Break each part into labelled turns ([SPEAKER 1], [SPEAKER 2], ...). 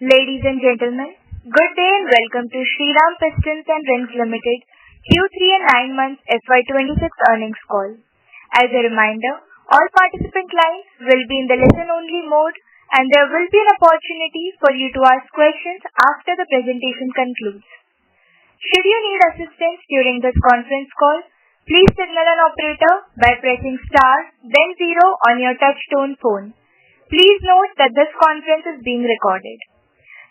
[SPEAKER 1] Ladies and gentlemen, good day and welcome to Shriram Pistons and Rings Limited Q3 and 9 months FY26 earnings call. As a reminder, all participant lines will be in the listen-only mode and there will be an opportunity for you to ask questions after the presentation concludes. Should you need assistance during this conference call, please signal an operator by pressing star then 0 on your touch-tone phone. Please note that this conference is being recorded.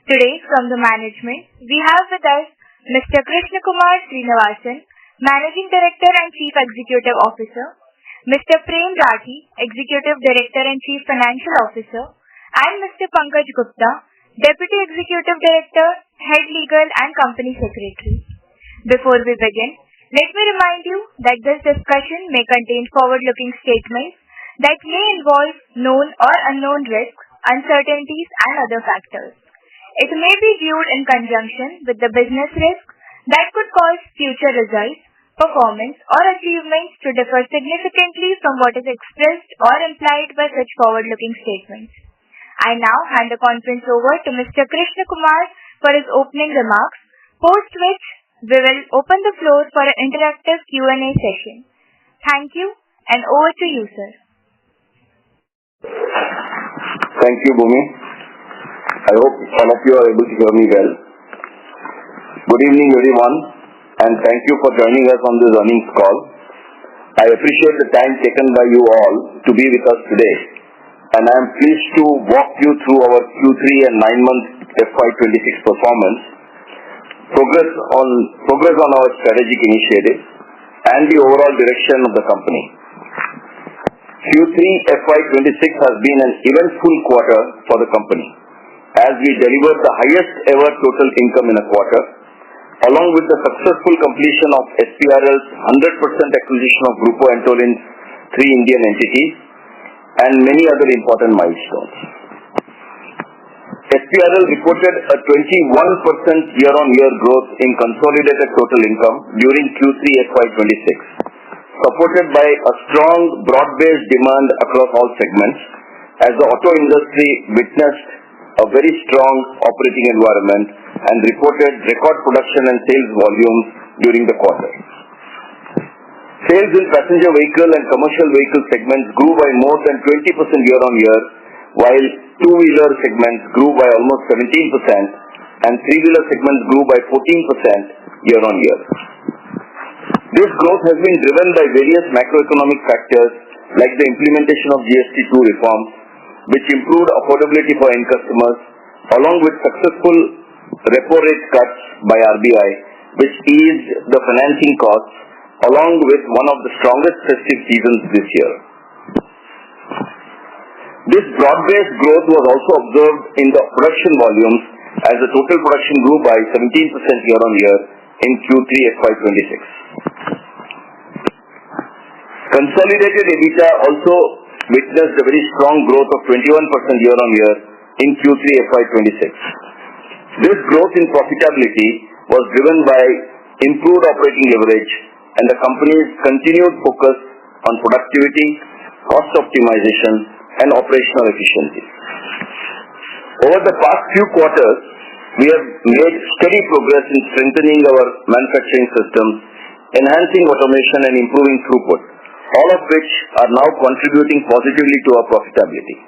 [SPEAKER 1] Today, from the management, we have with us Mr. Krishna Kumar Srinivasan, Managing Director and Chief Executive Officer, Mr. Prem Rathi, Executive Director and Chief Financial Officer, and Mr. Pankaj Gupta, Deputy Executive Director, Head Legal and Company Secretary. Before we begin, let me remind you that this discussion may contain forward-looking statements that may involve known or unknown risks, uncertainties, and other factors. It may be viewed in conjunction with the business risk that could cause future results, performance, or achievements to differ significantly from what is expressed or implied by such forward-looking statements. I now hand the conference over to Mr. Krishna Kumar for his opening remarks, post which we will open the floor for an interactive Q&A session. Thank you, and over to you, sir.
[SPEAKER 2] Thank you, Bhumi. I hope all of you are able to hear me well. Good evening, everyone, and thank you for joining us on this earnings call. I appreciate the time taken by you all to be with us today, and I am pleased to walk you through our Q3 and 9-month FY26 performance, progress on our strategic initiatives, and the overall direction of the company. Q3 FY26 has been an eventful quarter for the company, as we delivered the highest ever total income in a quarter, along with the successful completion of SPRL's 100% acquisition of Grupo Antolin's 3 Indian entities, and many other important milestones. SPRL reported a 21% year-on-year growth in consolidated total income during Q3 FY26, supported by a strong broad-based demand across all segments, as the auto industry witnessed a very strong operating environment and reported record production and sales volumes during the quarter. Sales in passenger vehicle and commercial vehicle segments grew by more than 20% year-on-year, while two-wheeler segments grew by almost 17% and three-wheeler segments grew by 14% year-on-year. This growth has been driven by various macroeconomic factors like the implementation of GST 2 reforms, which improved affordability for end customers, along with successful repo rate cuts by RBI, which eased the financing costs, along with one of the strongest festive seasons this year. This broad-based growth was also observed in the production volumes, as the total production grew by 17% year-on-year in Q3 FY26. Consolidated EBITDA also witnessed a very strong growth of 21% year-on-year in Q3 FY26. This growth in profitability was driven by improved operating leverage and the company's continued focus on productivity, cost optimization, and operational efficiency. Over the past few quarters, we have made steady progress in strengthening our manufacturing systems, enhancing automation and improving throughput, all of which are now contributing positively to our profitability.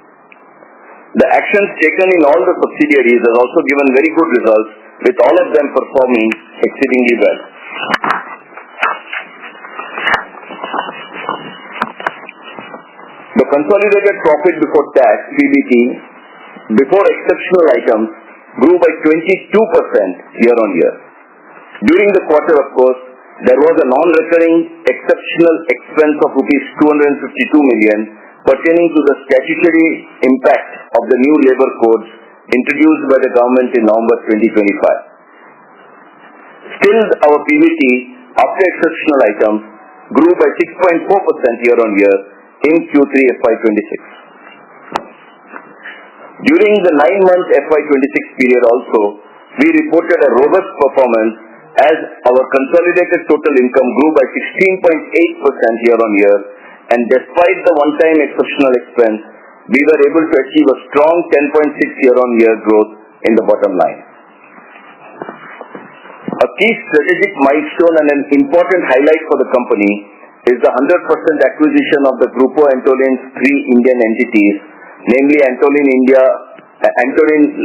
[SPEAKER 2] The actions taken in all the subsidiaries have also given very good results, with all of them performing exceedingly well. The consolidated profit before tax, PBT, before exceptional items, grew by 22% year-on-year. During the quarter, of course, there was a non-recurring exceptional expense of rupees 252 million pertaining to the statutory impact of the new labour codes introduced by the government in November 2025. Still, our PBT, after exceptional items, grew by 6.4% year-on-year in Q3 FY26. During the 9-month FY26 period also, we reported a robust performance as our consolidated total income grew by 16.8% year-on-year, and despite the one-time exceptional expense, we were able to achieve a strong 10.6% year-on-year growth in the bottom line. A key strategic milestone and an important highlight for the company is the 100% acquisition of the Grupo Antolin's three Indian entities, namely Antolin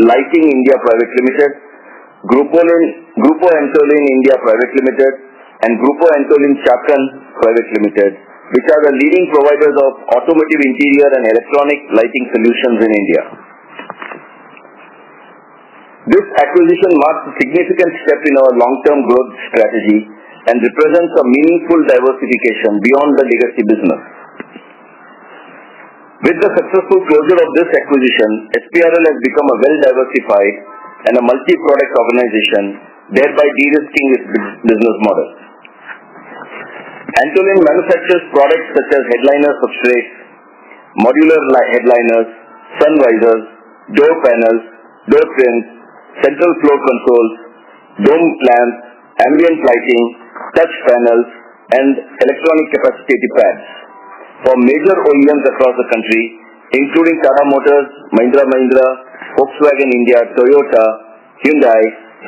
[SPEAKER 2] Lighting India Private Limited, Grupo Antolin India Private Limited, and Grupo Antolin Chakan Private Limited, which are the leading providers of automotive interior and electronic lighting solutions in India. This acquisition marks a significant step in our long-term growth strategy and represents a meaningful diversification beyond the legacy business. With the successful closure of this acquisition, SPRL has become a well-diversified and a multi-product organization, thereby de-risking its business model. Antolin manufactures products such as headliner substrates, modular headliners, sun visors, door panels, door trims, central floor consoles, dome lamps, ambient lighting, touch panels, and electronic capacitive pads for major OEMs across the country, including Tata Motors, Mahindra, Volkswagen India, Toyota, Hyundai,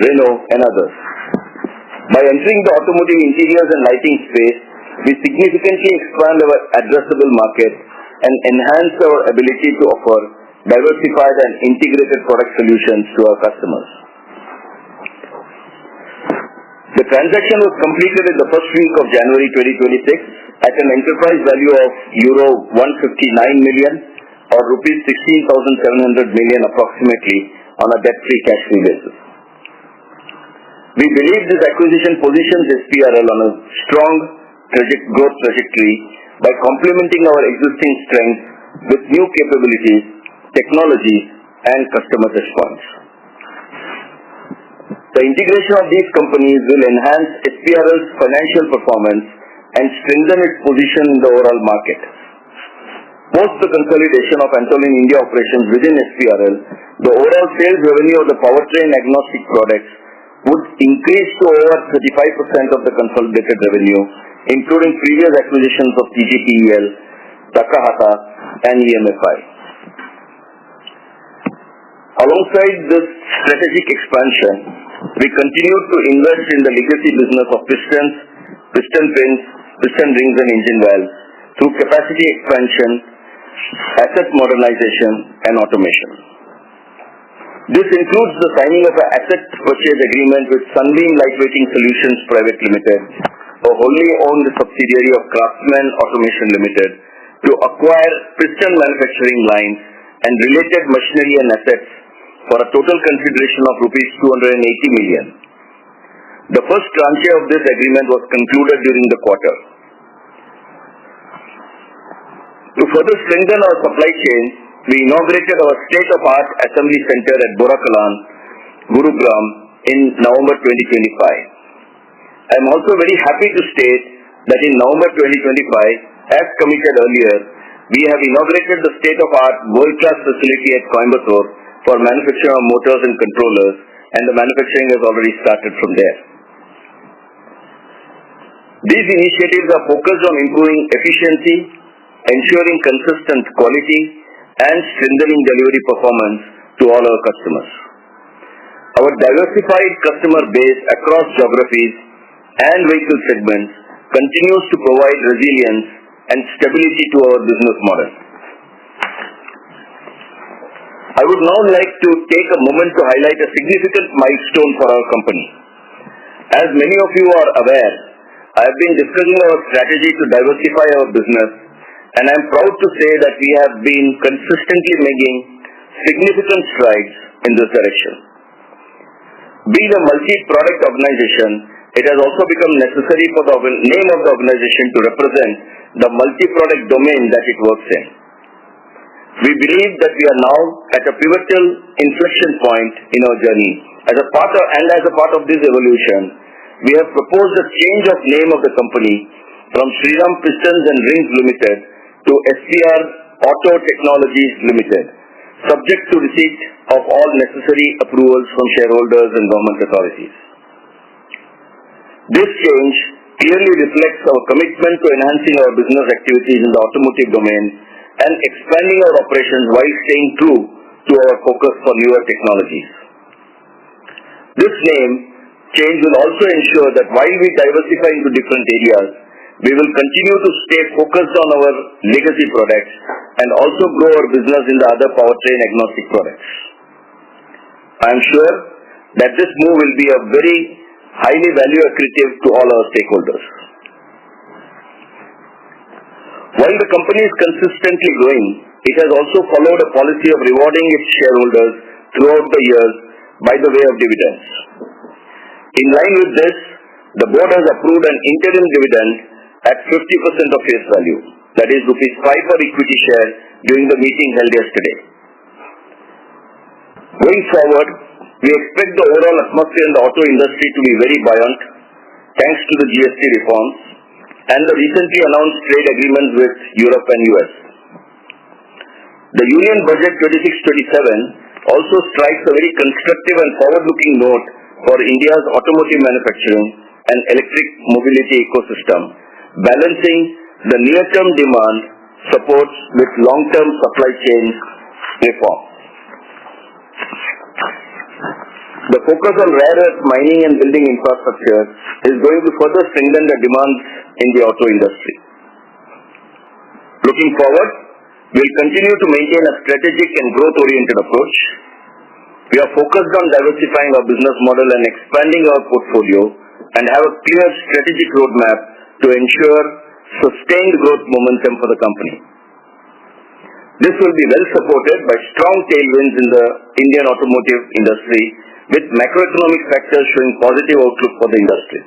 [SPEAKER 2] Renault, and others. By entering the automotive interiors and lighting space, we significantly expand our addressable market and enhance our ability to offer diversified and integrated product solutions to our customers. The transaction was completed in the first week of January 2026 at an enterprise value of euro 159 million or rupees 16,700 million approximately on a debt-free cash-free basis. We believe this acquisition positions SPRL on a strong growth trajectory by complementing our existing strengths with new capabilities, technologies, and customer touchpoints. The integration of these companies will enhance SPRL's financial performance and strengthen its position in the overall market. Post the consolidation of Antolin India operations within SPRL, the overall sales revenue of the powertrain agnostic products would increase to over 35% of the consolidated revenue, including previous acquisitions of TGPEL, Takahata, and EMFI. Alongside this strategic expansion, we continue to invest in the legacy business of pistons, piston pins, piston rings, and engine valves through capacity expansion, asset modernization, and automation. This includes the signing of an asset purchase agreement with Sunbeam Lightweighting Solutions Private Limited, a wholly owned subsidiary of Craftsman Automation Limited, to acquire piston manufacturing lines and related machinery and assets for a total consideration of rupees 280 million. The first tranche of this agreement was concluded during the quarter. To further strengthen our supply chain, we inaugurated our state-of-art assembly center at Borakalan, Gurugram in November 2025. I am also very happy to state that in November 2025, as committed earlier, we have inaugurated the state-of-art world-class facility at Coimbatore for manufacturing of motors and controllers, and the manufacturing has already started from there. These initiatives are focused on improving efficiency, ensuring consistent quality, and strengthening delivery performance to all our customers. Our diversified customer base across geographies and vehicle segments continues to provide resilience and stability to our business model. I would now like to take a moment to highlight a significant milestone for our company. As many of you are aware, I have been discussing our strategy to diversify our business, and I am proud to say that we have been consistently making significant strides in this direction. Being a multi-product organization, it has also become necessary for the name of the organization to represent the multi-product domain that it works in. We believe that we are now at a pivotal inflection point in our journey. As a part of this evolution, we have proposed a change of name of the company from Shriram Pistons and Rings Limited to SPR Auto Technologies Limited, subject to receipt of all necessary approvals from shareholders and government authorities. This change clearly reflects our commitment to enhancing our business activities in the automotive domain and expanding our operations while staying true to our focus for newer technologies. This name change will also ensure that while we diversify into different areas, we will continue to stay focused on our legacy products and also grow our business in the other powertrain agnostic products. I am sure that this move will be a very highly value accretive to all our stakeholders. While the company is consistently growing, it has also followed a policy of rewarding its shareholders throughout the years by the way of dividends. In line with this, the board has approved an interim dividend at 50% of face value, that is rupees 5 per equity share during the meeting held yesterday. Going forward, we expect the overall atmosphere in the auto industry to be very buoyant thanks to the GST reforms and the recently announced trade agreements with Europe and US. The Union Budget 26-27 also strikes a very constructive and forward-looking note for India's automotive manufacturing and electric mobility ecosystem, balancing the near-term demand supports with long-term supply chain reform. The focus on rare earth mining and building infrastructure is going to further strengthen the demands in the auto industry. Looking forward, we will continue to maintain a strategic and growth-oriented approach. We are focused on diversifying our business model and expanding our portfolio and have a clear strategic roadmap to ensure sustained growth momentum for the company. This will be well supported by strong tailwinds in the Indian automotive industry, with macroeconomic factors showing positive outlook for the industry.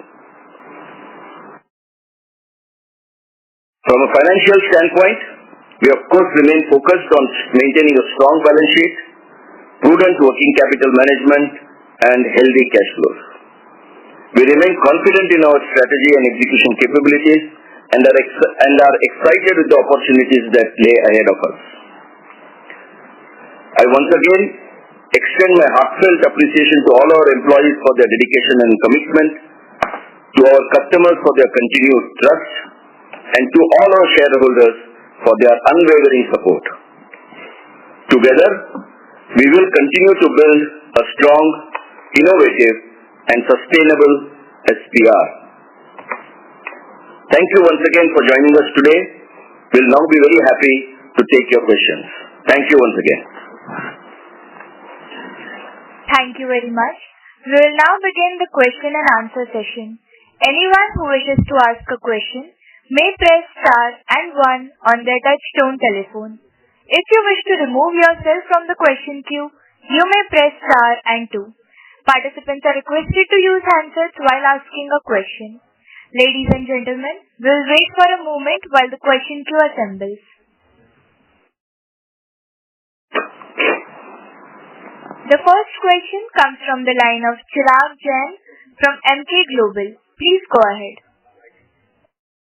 [SPEAKER 2] From a financial standpoint, we of course remain focused on maintaining a strong balance sheet, prudent working capital management, and healthy cash flows. We remain confident in our strategy and execution capabilities and are excited with the opportunities that lay ahead of us. I once again extend my heartfelt appreciation to all our employees for their dedication and commitment, to our customers for their continued trust, and to all our shareholders for their unwavering support. Together, we will continue to build a strong, innovative, and sustainable SPR. Thank you once again for joining us today. We'll now be very happy to take your questions. Thank you once again.
[SPEAKER 1] Thank you very much. We will now begin the question and answer session. Anyone who wishes to ask a question may press star and 1 on their touch-tone telephone. If you wish to remove yourself from the question queue, you may press star and 2. Participants are requested to use handsets while asking a question. Ladies and gentlemen, we'll wait for a moment while the question queue assembles. The first question comes from the line of Shriram Pistons from MK Global. Please go ahead.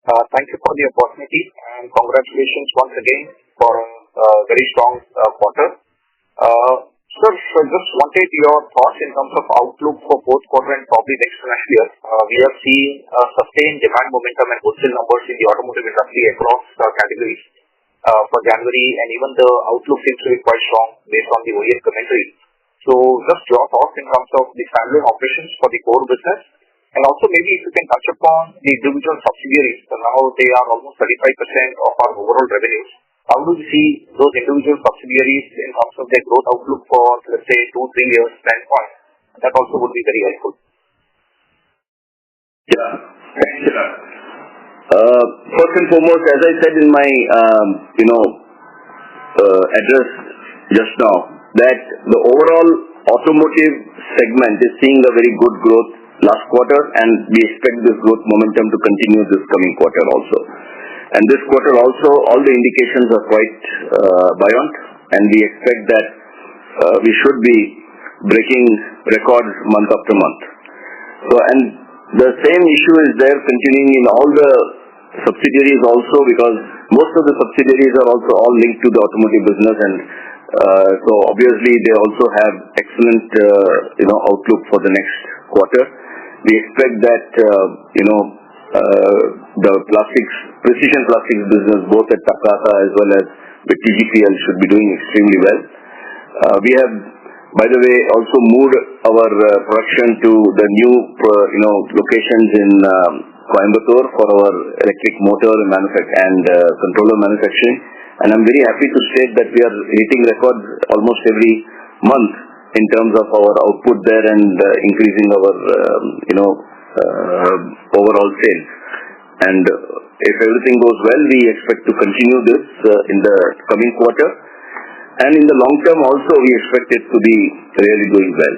[SPEAKER 3] Thank you for the opportunity and congratulations once again for a very strong quarter. Sir, just wanted your thoughts in terms of outlook for fourth quarter and probably next financial year. We have seen sustained demand momentum and wholesale numbers in the automotive industry across categories for January, and even the outlook seems to be quite strong based on the OEM commentary. So just your thoughts in terms of the standalone operations for the core business, and also maybe if you can touch upon the individual subsidiaries. So now they are almost 35% of our overall revenues. How do you see those individual subsidiaries in terms of their growth outlook for, let's say, 2-3 years standpoint? That also would be very helpful.
[SPEAKER 2] Yeah, thanks, Shriram. First and foremost, as I said in my address just now, that the overall automotive segment is seeing a very good growth last quarter, and we expect this growth momentum to continue this coming quarter also. And this quarter also, all the indications are quite buoyant, and we expect that we should be breaking records month after month. So, and the same issue is there continuing in all the subsidiaries also, because most of the subsidiaries are also all linked to the automotive business, and so obviously they also have excellent outlook for the next quarter. We expect that the precision plastics business, both at Takata as well as with TGPL, should be doing extremely well. We have by the way, also moved our production to the new locations in Coimbatore for our electric motor and controller manufacturing. And I'm very happy to state that we are hitting records almost every month in terms of our output there and increasing our overall sales. And if everything goes well, we expect to continue this in the coming quarter. And in the long term also, we expect it to be really doing well.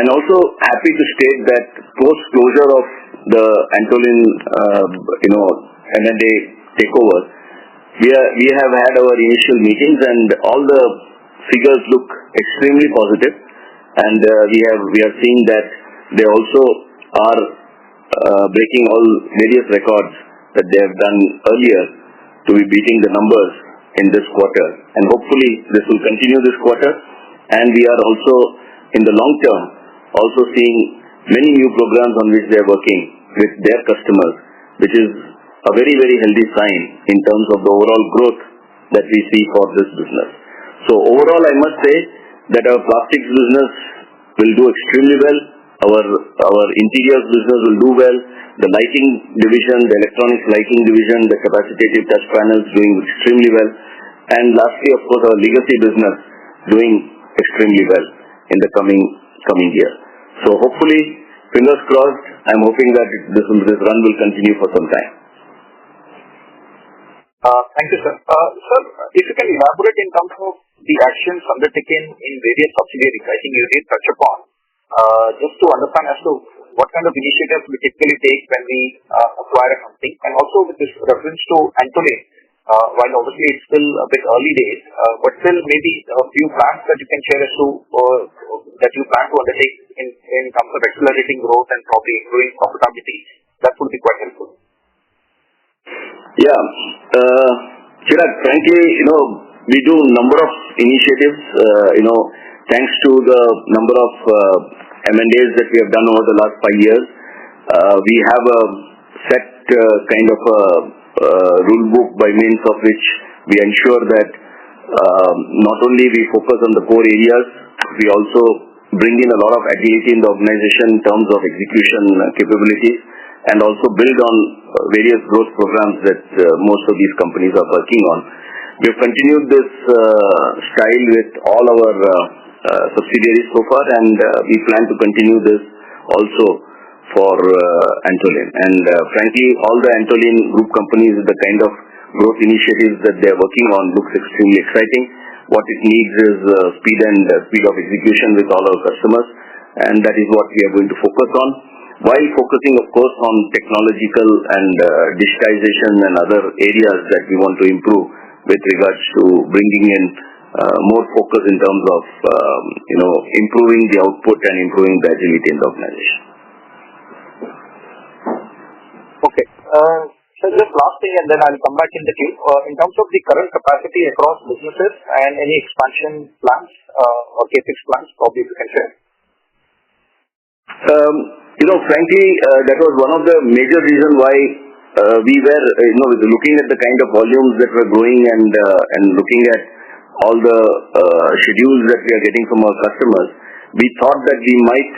[SPEAKER 2] And also happy to state that post-closure of the Antolin, M&A takeover, we have had our initial meetings and all the figures look extremely positive. And we are seeing that they also are breaking all various records that they have done earlier to be beating the numbers in this quarter. And hopefully this will continue this quarter. And we are also in the long term also seeing many new programs on which they are working with their customers, which is a very, very healthy sign in terms of the overall growth that we see for this business. So overall, I must say that our plastics business will do extremely well. Our interiors business will do well. The lighting division, the electronics lighting division, the capacitive touch panels doing extremely well. And lastly, of course, our legacy business doing extremely well in the coming year. So hopefully, fingers crossed, I'm hoping that this run will continue for some time.
[SPEAKER 3] Thank you, sir. Sir, if you can elaborate in terms of the actions undertaken in various subsidiaries, I think you did touch upon, just to understand as to what kind of initiatives we typically take when we acquire a company, and also with this reference to Antolin, while obviously it's still a bit early days, but still maybe a few plans that you can share as to that you plan to undertake in terms of accelerating growth and probably improving profitability. That would be quite helpful.
[SPEAKER 2] Yeah. Chirag, frankly, we do a number of initiatives, thanks to the number of M&As that we have done over the last 5 years. We have a set kind of a rule book by means of which we ensure that not only we focus on the core areas, we also bring in a lot of agility in the organization in terms of execution capabilities, and also build on various growth programs that most of these companies are working on. We have continued this style with all our subsidiaries so far, and we plan to continue this also for Antolin. And frankly, all the Antolin group companies, the kind of growth initiatives that they are working on looks extremely exciting. What it needs is speed of execution with all our customers, and that is what we are going to focus on, while focusing, of course, on technological and digitization and other areas that we want to improve with regards to bringing in more focus in terms of improving the output and improving the agility in the organization. Okay.
[SPEAKER 3] So just last thing, and then I'll come back in the queue. In terms of the current capacity across businesses and any expansion plans or capex plans, probably you can share.
[SPEAKER 2] Frankly, that was one of the major reasons why we were, looking at the kind of volumes that were growing and looking at all the schedules that we are getting from our customers. We thought that we might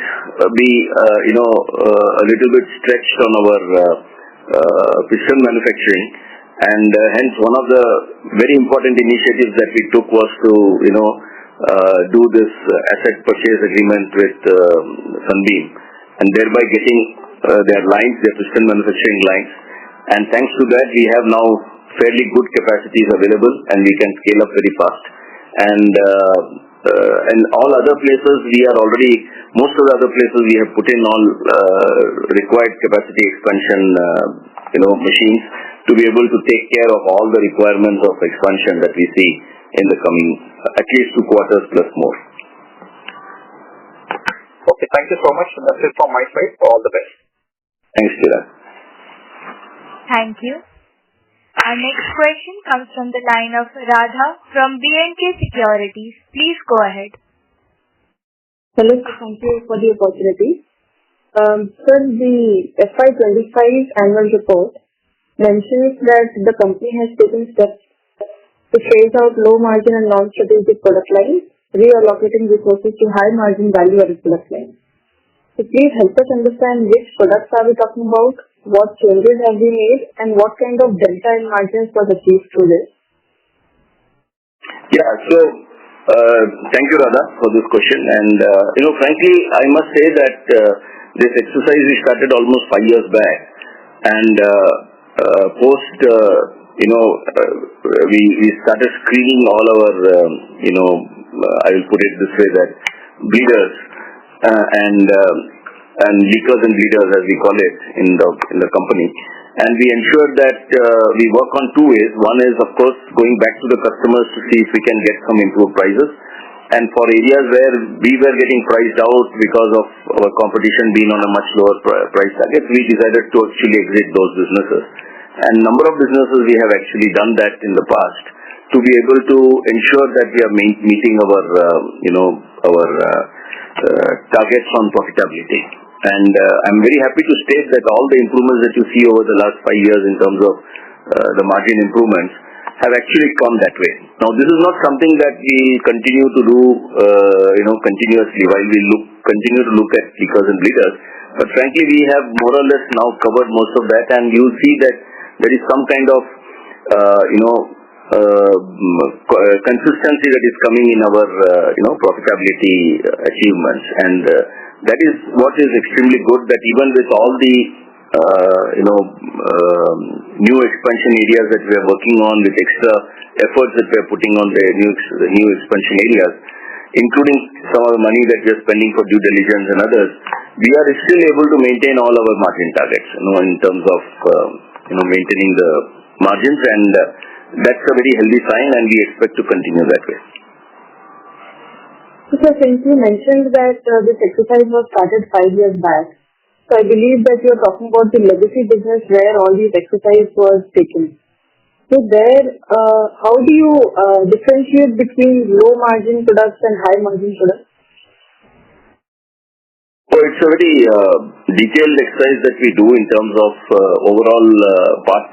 [SPEAKER 2] be, a little bit stretched on our piston manufacturing, and hence one of the very important initiatives that we took was to, do this asset purchase agreement with Sunbeam, and thereby getting their piston manufacturing lines. And thanks to that, we have now fairly good capacities available, and we can scale up very fast. And all other places, most of the other places we have put in all required capacity expansion, machines to be able to take care of all the requirements of expansion that we see in the coming at least 2 quarters plus more.
[SPEAKER 3] Okay, thank you so much. That's it from my side. All the best.
[SPEAKER 2] Thanks, Chirag.
[SPEAKER 1] Thank you. Our next question comes from the line of Radha from B&K Securities. Please go ahead.
[SPEAKER 4] Hello, thank you for the opportunity. Sir, the FY25 annual report mentions that the company has taken steps to phase out low margin and non-strategic product lines reallocating resources to high margin value-added product lines. So please help us understand which products are we talking about, what changes have we made, and what kind of delta in margins was achieved through this.
[SPEAKER 2] Yeah, so thank you, Radha, for this question. And frankly, I must say that this exercise we started almost 5 years back, and post we started screening all our I will put it this way, that bleeders and leakers and bleeders, as we call it in the company. And we ensure that we work on two ways. One is, of course, going back to the customers to see if we can get some improved prices. And for areas where we were getting priced out because of our competition being on a much lower price target, we decided to actually exit those businesses. And number of businesses we have actually done that in the past to be able to ensure that we are meeting our targets on profitability. And I'm very happy to state that all the improvements that you see over the last 5 years in terms of the margin improvements have actually come that way. Now, this is not something that we continue to do continuously while we continue to look at leakers and bleeders. But frankly, we have more or less now covered most of that, and you'll see that there is some kind of consistency that is coming in our profitability achievements, and that is what is extremely good, that even with all the new expansion areas that we are working on, with extra efforts that we are putting on the new expansion areas, including some of the money that we are spending for due diligence and others, we are still able to maintain all our margin targets in terms of maintaining the margins, and that's a very healthy sign, and we expect to continue that way.
[SPEAKER 4] So, since you mentioned that this exercise was started 5 years back, so I believe that you are talking about the legacy business where all these exercise was taken. So there, how do you differentiate between low margin products and high margin products?
[SPEAKER 2] So it's a very detailed exercise that we do in terms of overall part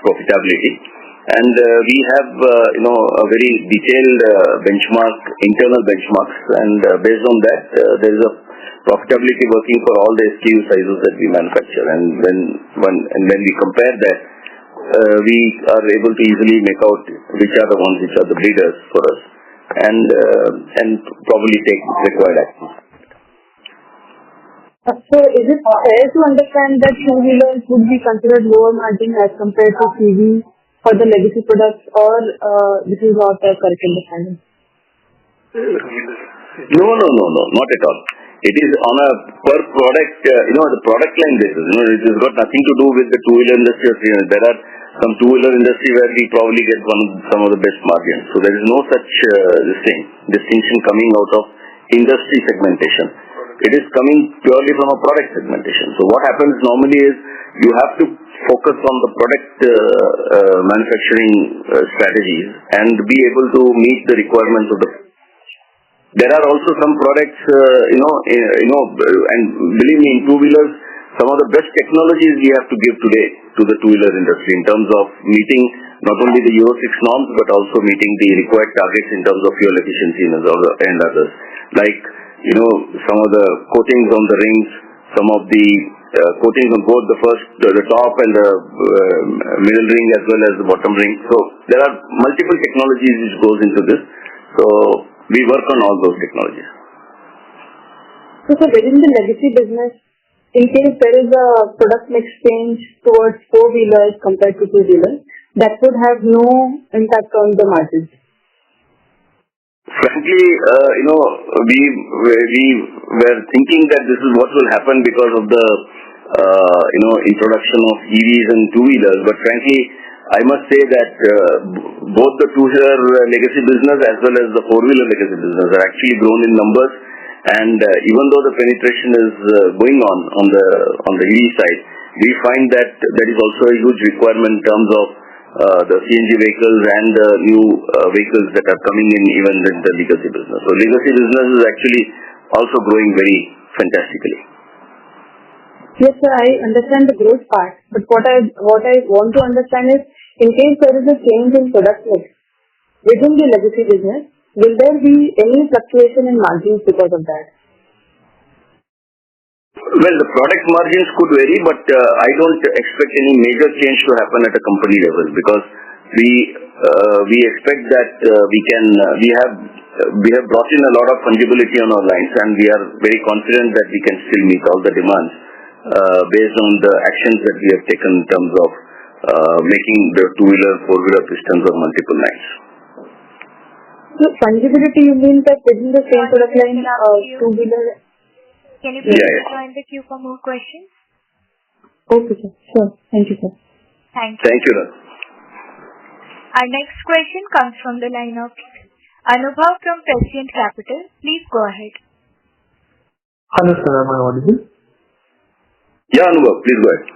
[SPEAKER 2] profitability. And we have, a very detailed internal benchmarks, and based on that, there is a profitability working for all the SKU sizes that we manufacture. And when we compare that, we are able to easily make out which are the ones which are the bleeders for us, and probably take required action.
[SPEAKER 4] So is it fair to understand that two-wheelers would be considered lower margin as compared to CV for the legacy products, or this is not a correct understanding?
[SPEAKER 2] No, not at all. It is on a per product, the product line basis. It has got nothing to do with the two-wheeler industry. There are some two-wheeler industry where we probably get some of the best margins. So there is no such distinction coming out of industry segmentation. It is coming purely from a product segmentation. So what happens normally is you have to focus on the product manufacturing strategies and be able to meet the requirements of the. There are also some products, and believe me, in two-wheelers, some of the best technologies we have to give today to the two-wheeler industry in terms of meeting not only the Euro 6 norms but also meeting the required targets in terms of fuel efficiency and others. Like, some of the coatings on the rings, some of the coatings on both the top and the middle ring as well as the bottom ring. So there are multiple technologies which goes into this. So we work on all those technologies.
[SPEAKER 4] So within the legacy business, in case there is a product mix change towards four-wheelers compared to two-wheelers, that would have no impact on the margins.
[SPEAKER 2] Frankly, we were thinking that this is what will happen because of the, introduction of EVs and two-wheelers. But frankly, I must say that both the two-wheeler legacy business as well as the four-wheeler legacy business are actually grown in numbers. And even though the penetration is going on the EV side, we find that there is also a huge requirement in terms of the CNG vehicles and the new vehicles that are coming in even in the legacy business. So legacy business is actually also growing very fantastically.
[SPEAKER 4] Yes, sir, I understand the growth part, but what I want to understand is, in case there is a change in product mix within the legacy business, will there be any fluctuation in margins because of that?
[SPEAKER 2] Well, the product margins could vary, but I don't expect any major change to happen at a company level, because we expect that we have brought in a lot of fungibility on our lines, and we are very confident that we can still meet all the demands based on the actions that we have taken in terms of making the two-wheeler, four-wheeler pistons on multiple lines.
[SPEAKER 4] So fungibility, you mean that within the same product line, two-wheeler?
[SPEAKER 1] Can you please join the queue for more questions?
[SPEAKER 4] Okay, sir. Sure. Thank you, sir.
[SPEAKER 1] Thank you.
[SPEAKER 2] Thank you, Raj.
[SPEAKER 1] Our next question comes from the line of Anubhav from Prescient Capital. Please go ahead.
[SPEAKER 5] Hello, sir. Am I audible?
[SPEAKER 2] Yeah, Anubhav, please go ahead.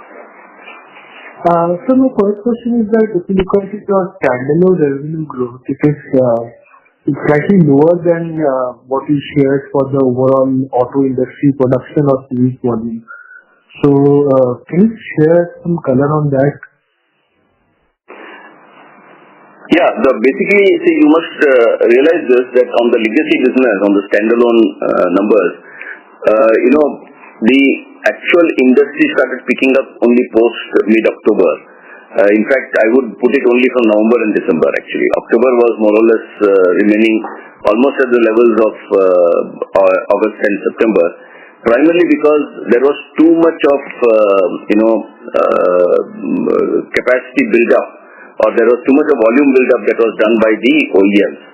[SPEAKER 5] So my first question is that if you look at your standalone revenue growth, it's slightly lower than what you shared for the overall auto industry production of unit volume. So can you share some color on that?
[SPEAKER 2] Yeah, basically, see, you must realize this, that on the legacy business, on the standalone numbers, the actual industry started picking up only post mid-October. In fact, I would put it only from November and December, actually. October was more or less remaining almost at the levels of August and September, primarily because there was too much of capacity build-up, or there was too much of volume build-up that was done by the OEMs.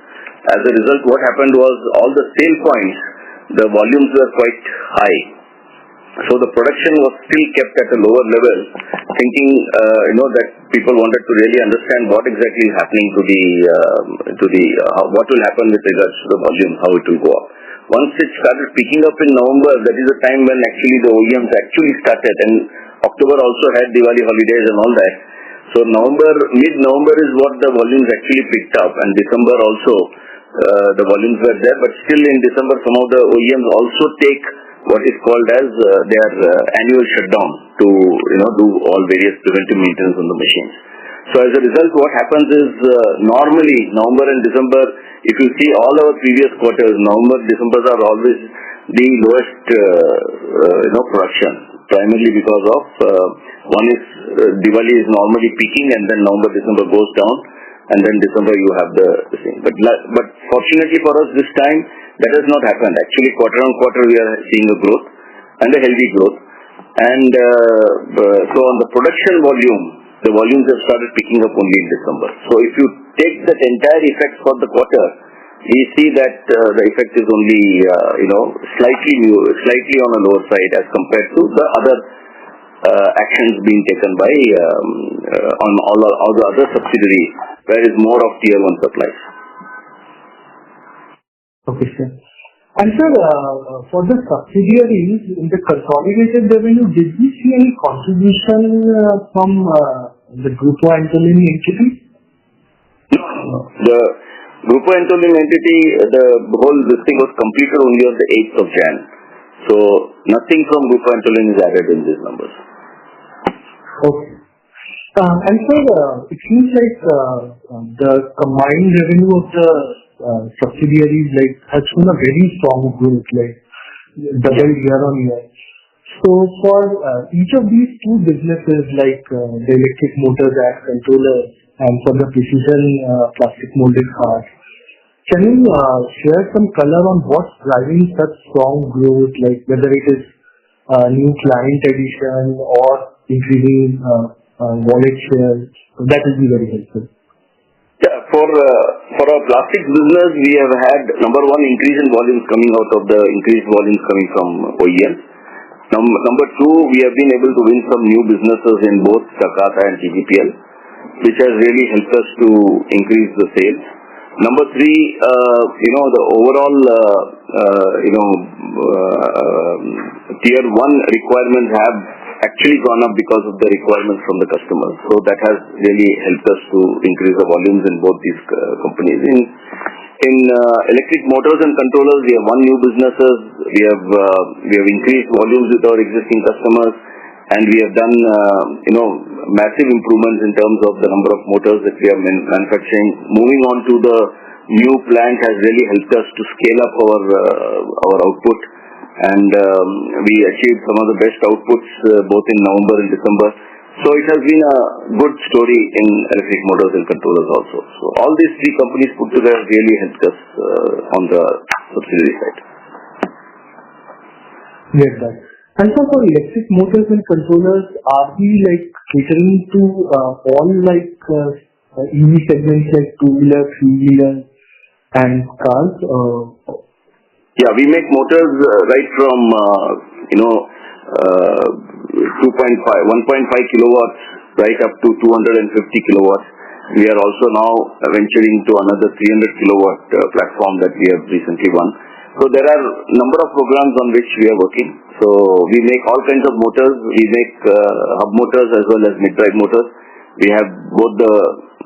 [SPEAKER 2] As a result, what happened was all the sale points, the volumes were quite high. So the production was still kept at a lower level, thinking that people wanted to really understand what exactly is happening what will happen with regards to the volume, how it will go up. Once it started picking up in November, that is the time when actually the OEMs actually started, and October also had Diwali holidays and all that. So mid-November is what the volumes actually picked up, and December also the volumes were there, but still in December some of the OEMs also take what is called as their annual shutdown to do all various preventive maintenance on the machines. So as a result, what happens is normally November and December, if you see all our previous quarters, November, December are always the lowest production, primarily because of one is Diwali is normally peaking, and then November, December goes down, and then December you have the same. But fortunately for us this time, that has not happened. Actually, quarter on quarter we are seeing a growth, and a healthy growth. And so on the production volume, the volumes have started picking up only in December. So if you take that entire effect for the quarter, we see that the effect is only slightly on the lower side as compared to the other actions being taken by on all the other subsidiaries, where is more of tier 1 supplies.
[SPEAKER 5] Okay, sir. And sir, for the subsidiaries in the consolidated revenue, did we see any contribution from the Grupo Antolin entity?
[SPEAKER 2] No. The Grupo Antolin entity, the whole listing was completed only on the 8th of Jan. So nothing from Grupo Antolin is added in these numbers.
[SPEAKER 5] Okay. And sir, it seems like the combined revenue of the subsidiaries has shown a very strong growth, double year on year. So for each of these two businesses, like the electric motors and controllers, and for the precision plastic molded parts, can you share some color on what's driving such strong growth, like whether it is new client addition or increasing wallet share? That will be very helpful.
[SPEAKER 2] Yeah, for our plastics business, we have had number one, increase in volumes coming out of the increased volumes coming from OEMs. Number two, we have been able to win some new businesses in both Takata and TGPL, which has really helped us to increase the sales. Number three, the overall tier 1 requirements have actually gone up because of the requirements from the customers. So that has really helped us to increase the volumes in both these companies. In electric motors and controllers, we have won new businesses. We have increased volumes with our existing customers, and we have done massive improvements in terms of the number of motors that we are manufacturing. Moving on to the new plant has really helped us to scale up our output, and we achieved some of the best outputs both in November and December. So it has been a good story in electric motors and controllers also. So all these three companies put together really helped us on the subsidiary side.
[SPEAKER 5] Yes, that. And so for electric motors and controllers, are we like catering to all like EV segments like two-wheeler, three-wheeler and cars?
[SPEAKER 2] Yeah, we make motors right from 1.5 kilowatts right up to 250 kilowatts. We are also now venturing to another 300 kilowatt platform that we have recently won. So there are number of programs on which we are working. So we make all kinds of motors. We make hub motors as well as mid-drive motors. We have both the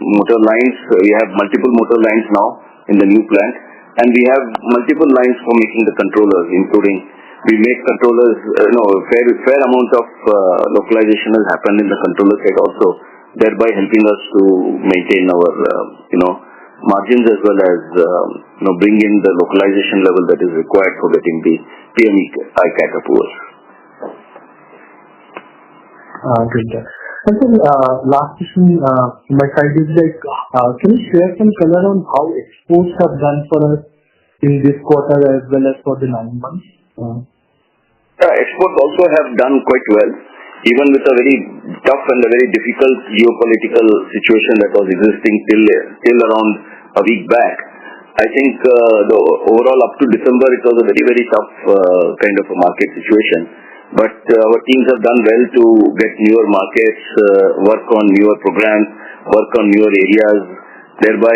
[SPEAKER 2] motor lines. We have multiple motor lines now in the new plant, and we have multiple lines for making the controllers, including we make controllers. Fair amount of localization has happened in the controller side also, thereby helping us to maintain our margins as well as bring in the localization level that is required for getting the PME ICAT approval.
[SPEAKER 5] Good. And then last question my side is like, can you share some color on how exports have done for us in this quarter as well as for the 9 months?
[SPEAKER 2] Exports also have done quite well, even with a very tough and a very difficult geopolitical situation that was existing till around a week back. I think the overall up to December it was a very, very tough kind of a market situation. But our teams have done well to get newer markets, work on newer programs, work on newer areas, thereby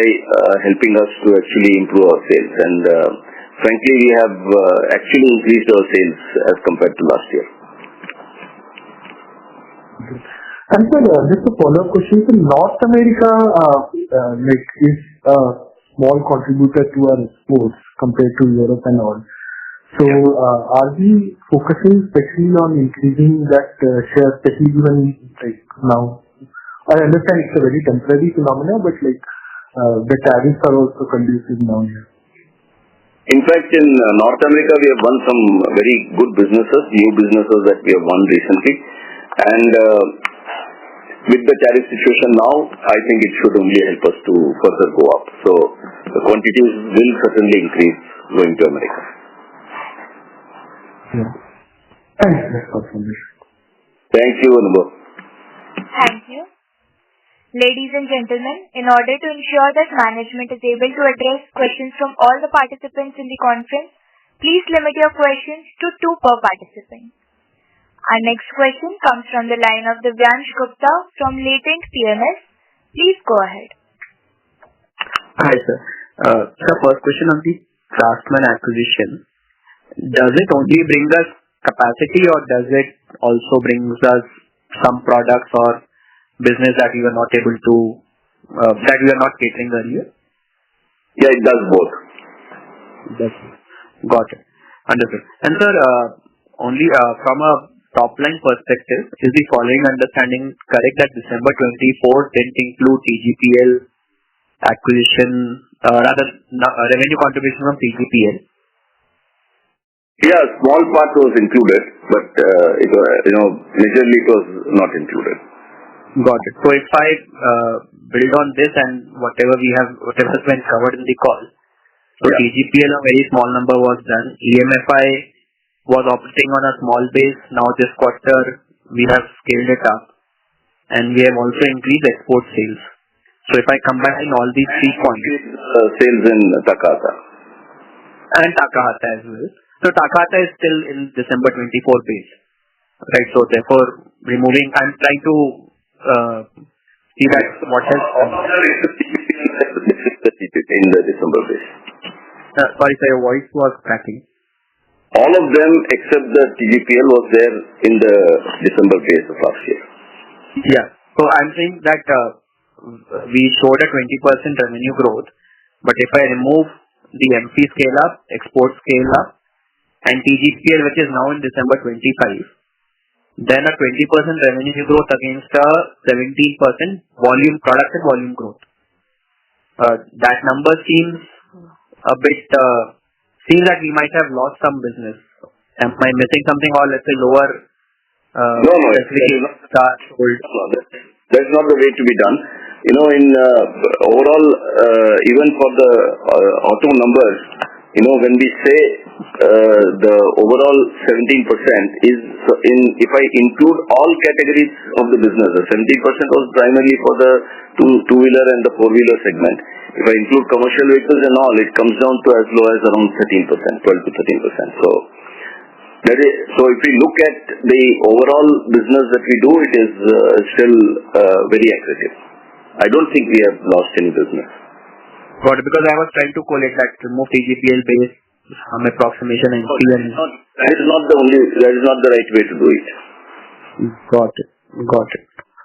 [SPEAKER 2] helping us to actually improve our sales. And frankly, we have actually increased our sales as compared to last year.
[SPEAKER 5] And sir, just a follow-up question. So North America is a small contributor to our exports compared to Europe and all. So are we focusing especially on increasing that share, especially even like now? I understand it's a very temporary phenomena, but like the tariffs are also conducive now here.
[SPEAKER 2] In fact, in North America, we have won some very good businesses, new businesses that we have won recently. And with the tariff situation now, I think it should only help us to further go up. So the quantities will certainly increase going to America.
[SPEAKER 5] Yeah. Thanks. That's all from me.
[SPEAKER 2] Thank you, Anubhav.
[SPEAKER 1] Thank you. Ladies and gentlemen, in order to ensure that management is able to address questions from all the participants in the conference, please limit your questions to 2 per participant. Our next question comes from the line of Divyansh Gupta from Latent PMS. Please go ahead.
[SPEAKER 6] Hi, sir. The first question on the Craftsman acquisition. Does it only bring us capacity, or does it also bring us some products or business that we were not able to, that we are not catering earlier?
[SPEAKER 2] Yeah, it does both.
[SPEAKER 6] Got it. Understood. And sir, only from a top line perspective, is the following understanding correct that December 24 didn't include TGPL acquisition, revenue contribution from TGPL?
[SPEAKER 2] Yeah, small part was included, but majorly it was not included.
[SPEAKER 6] Got it. So if I build on this and whatever has been covered in the call, so yeah. TGPL a very small number was done. EMFI was operating on a small base. Now this quarter we have scaled it up, and we have also increased export sales. So if I combine all these 3 points,
[SPEAKER 2] sales in Takahata
[SPEAKER 6] and Takahata as well. So Takahata is still in December 24 base, right? So therefore, removing, I'm trying to see that what has
[SPEAKER 2] in the December base.
[SPEAKER 6] Sorry, sir, your voice was cracking.
[SPEAKER 2] All of them except the TGPL was there in the December base of last year.
[SPEAKER 6] Yeah. So I'm saying that we showed a 20% revenue growth, but if I remove the MP scale up, export scale up, and TGPL, which is now in December 25, then a 20% revenue growth against a 17% product and volume growth. That number seems a bit seems that we might have lost some business. Am I missing something, or let's say lower
[SPEAKER 2] No,
[SPEAKER 6] specific start sold?
[SPEAKER 2] that's not the way to be done. In overall, even for the auto numbers, when we say the overall 17% is if I include all categories of the business, the 17% was primarily for the two-wheeler and the four-wheeler segment. If I include commercial vehicles and all, it comes down to as low as around 13%, 12 to 13%. So if we look at the overall business that we do, it is still very aggressive. I don't think we have lost any business.
[SPEAKER 6] Got it. Because I was trying to collect that remove TGPL base approximation and see.
[SPEAKER 2] That is not the right way to do it.
[SPEAKER 6] Got it.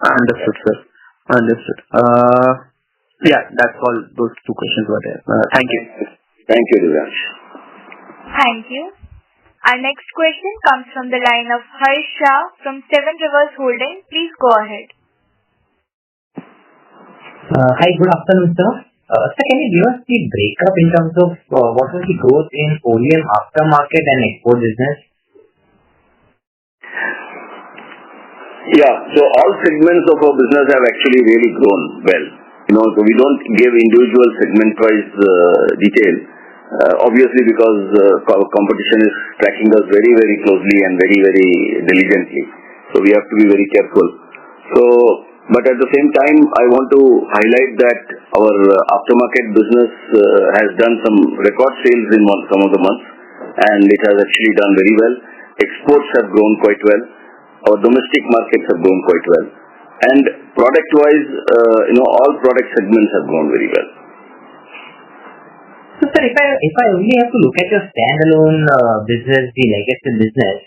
[SPEAKER 6] Understood, sir. Understood. Yeah, that's all. Those two questions were there. Thank you.
[SPEAKER 2] Thank you, Divyansh.
[SPEAKER 1] Thank you. Our next question comes from the line of Harsh Shah from Seven Rivers Holding. Please go ahead.
[SPEAKER 7] Hi, good afternoon, sir. Sir, can you give us the breakup in terms of what was the growth in OEM aftermarket and export business?
[SPEAKER 2] Yeah, so all segments of our business have actually really grown well. So we don't give individual segment-wise detail, obviously because our competition is tracking us very, very closely and very, very diligently. So we have to be very careful. But at the same time, I want to highlight that our aftermarket business has done some record sales in some of the months, and it has actually done very well. Exports have grown quite well. Our domestic markets have grown quite well. And product-wise, all product segments have grown very well.
[SPEAKER 7] So, sir, if I only have to look at your standalone business, the legacy business,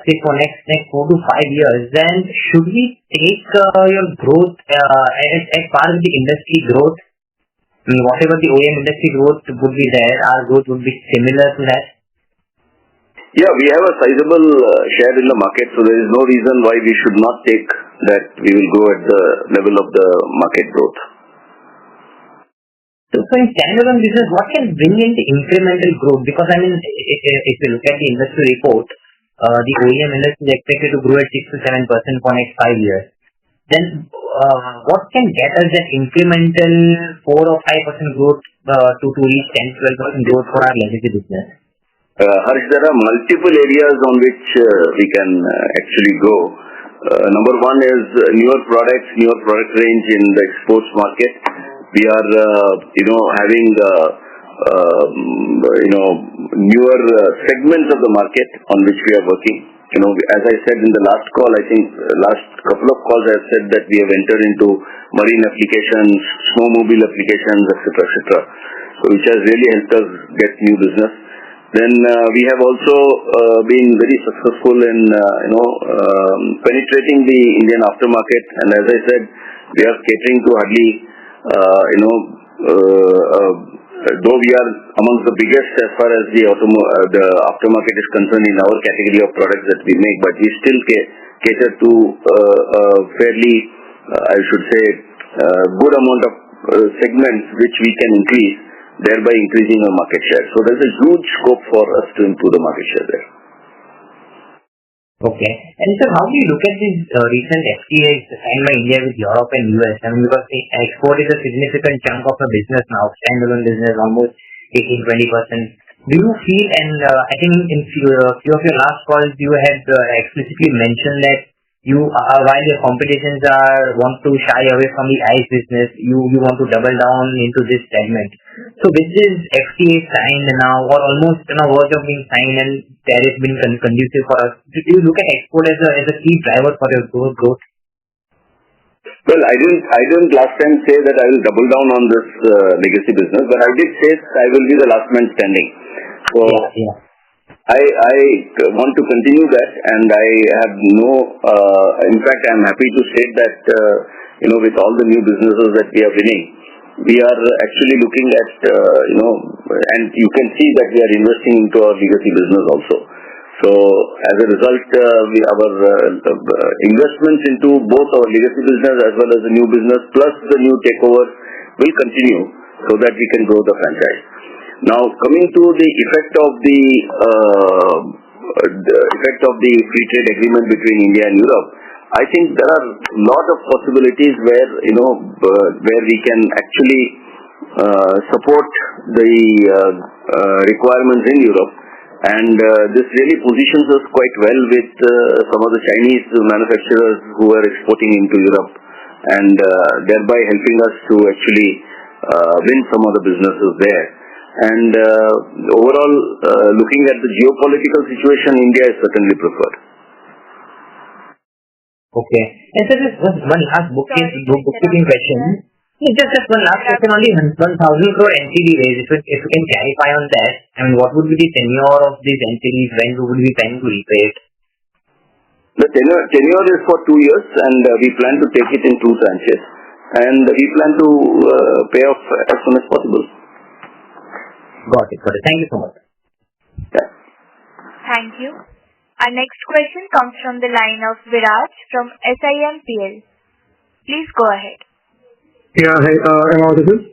[SPEAKER 7] say for next 4 to 5 years, then should we take your growth as part of the industry growth? I mean, whatever the OEM industry growth would be there, our growth would be similar to that?
[SPEAKER 2] Yeah, we have a sizable share in the market, so there is no reason why we should not take that we will grow at the level of the market growth.
[SPEAKER 7] So in standalone business, what can bring in the incremental growth? Because I mean, if you look at the industry report, the OEM industry is expected to grow at 6 to 7% for next 5 years. Then what can get us that incremental 4 or 5% growth to reach 10-12% growth for our legacy business?
[SPEAKER 2] Harsh, there are multiple areas on which we can actually grow. Number one is newer product range in the exports market. We are, having, newer segments of the market on which we are working. As I said in the last call, I think last couple of calls I have said that we have entered into marine applications, snowmobile applications, etc., which has really helped us get new business. Then we have also been very successful in, penetrating the Indian aftermarket. And as I said, we are catering to hardly, though we are amongst the biggest as far as the aftermarket is concerned in our category of products that we make, but we still cater to fairly, I should say, good amount of segments which we can increase, thereby increasing our market share. So there's a huge scope for us to improve the market share there.
[SPEAKER 7] Okay. And sir, how do you look at these recent FTAs signed by India with Europe and US? I mean, because the export is a significant chunk of the business now, standalone business, almost 18-20%. Do you feel, and I think in few of your last calls, you had explicitly mentioned that you, while your competitions want to shy away from the ICE business, you want to double down into this segment. So with this FTA signed now, or almost verge of being signed, and there has been conducive for us, do you look at export as a key driver for your growth?
[SPEAKER 2] Well, I didn't last time say that I will double down on this legacy business, but I did say I will be the last man standing. So
[SPEAKER 7] Yeah.
[SPEAKER 2] I want to continue that, and I have in fact, I am happy to state that, with all the new businesses that we are winning, we are actually looking at, and you can see that we are investing into our legacy business also. So as a result, our investments into both our legacy business as well as the new business plus the new takeover will continue so that we can grow the franchise. Now, coming to the effect of the free trade agreement between India and Europe, I think there are a lot of possibilities where where we can actually support the requirements in Europe, and this really positions us quite well with some of the Chinese manufacturers who are exporting into Europe, and thereby helping us to actually win some of the businesses there. And overall, looking at the geopolitical situation, India is certainly preferred.
[SPEAKER 7] Okay. And so just one last bookkeeping question. Just one last question on the 1,000 crore NCD raise. If you can clarify on that, and what would be the tenure of these NCDs? When would we plan to repay it?
[SPEAKER 2] The tenure is for 2 years, and we plan to take it in 2 tranches, and we plan to pay off as soon as possible.
[SPEAKER 7] Got it. Thank you so much.
[SPEAKER 2] Yeah.
[SPEAKER 1] Thank you. Our next question comes from the line of Viraj from SIMPL. Please go ahead.
[SPEAKER 5] Yeah, hi, am I audible?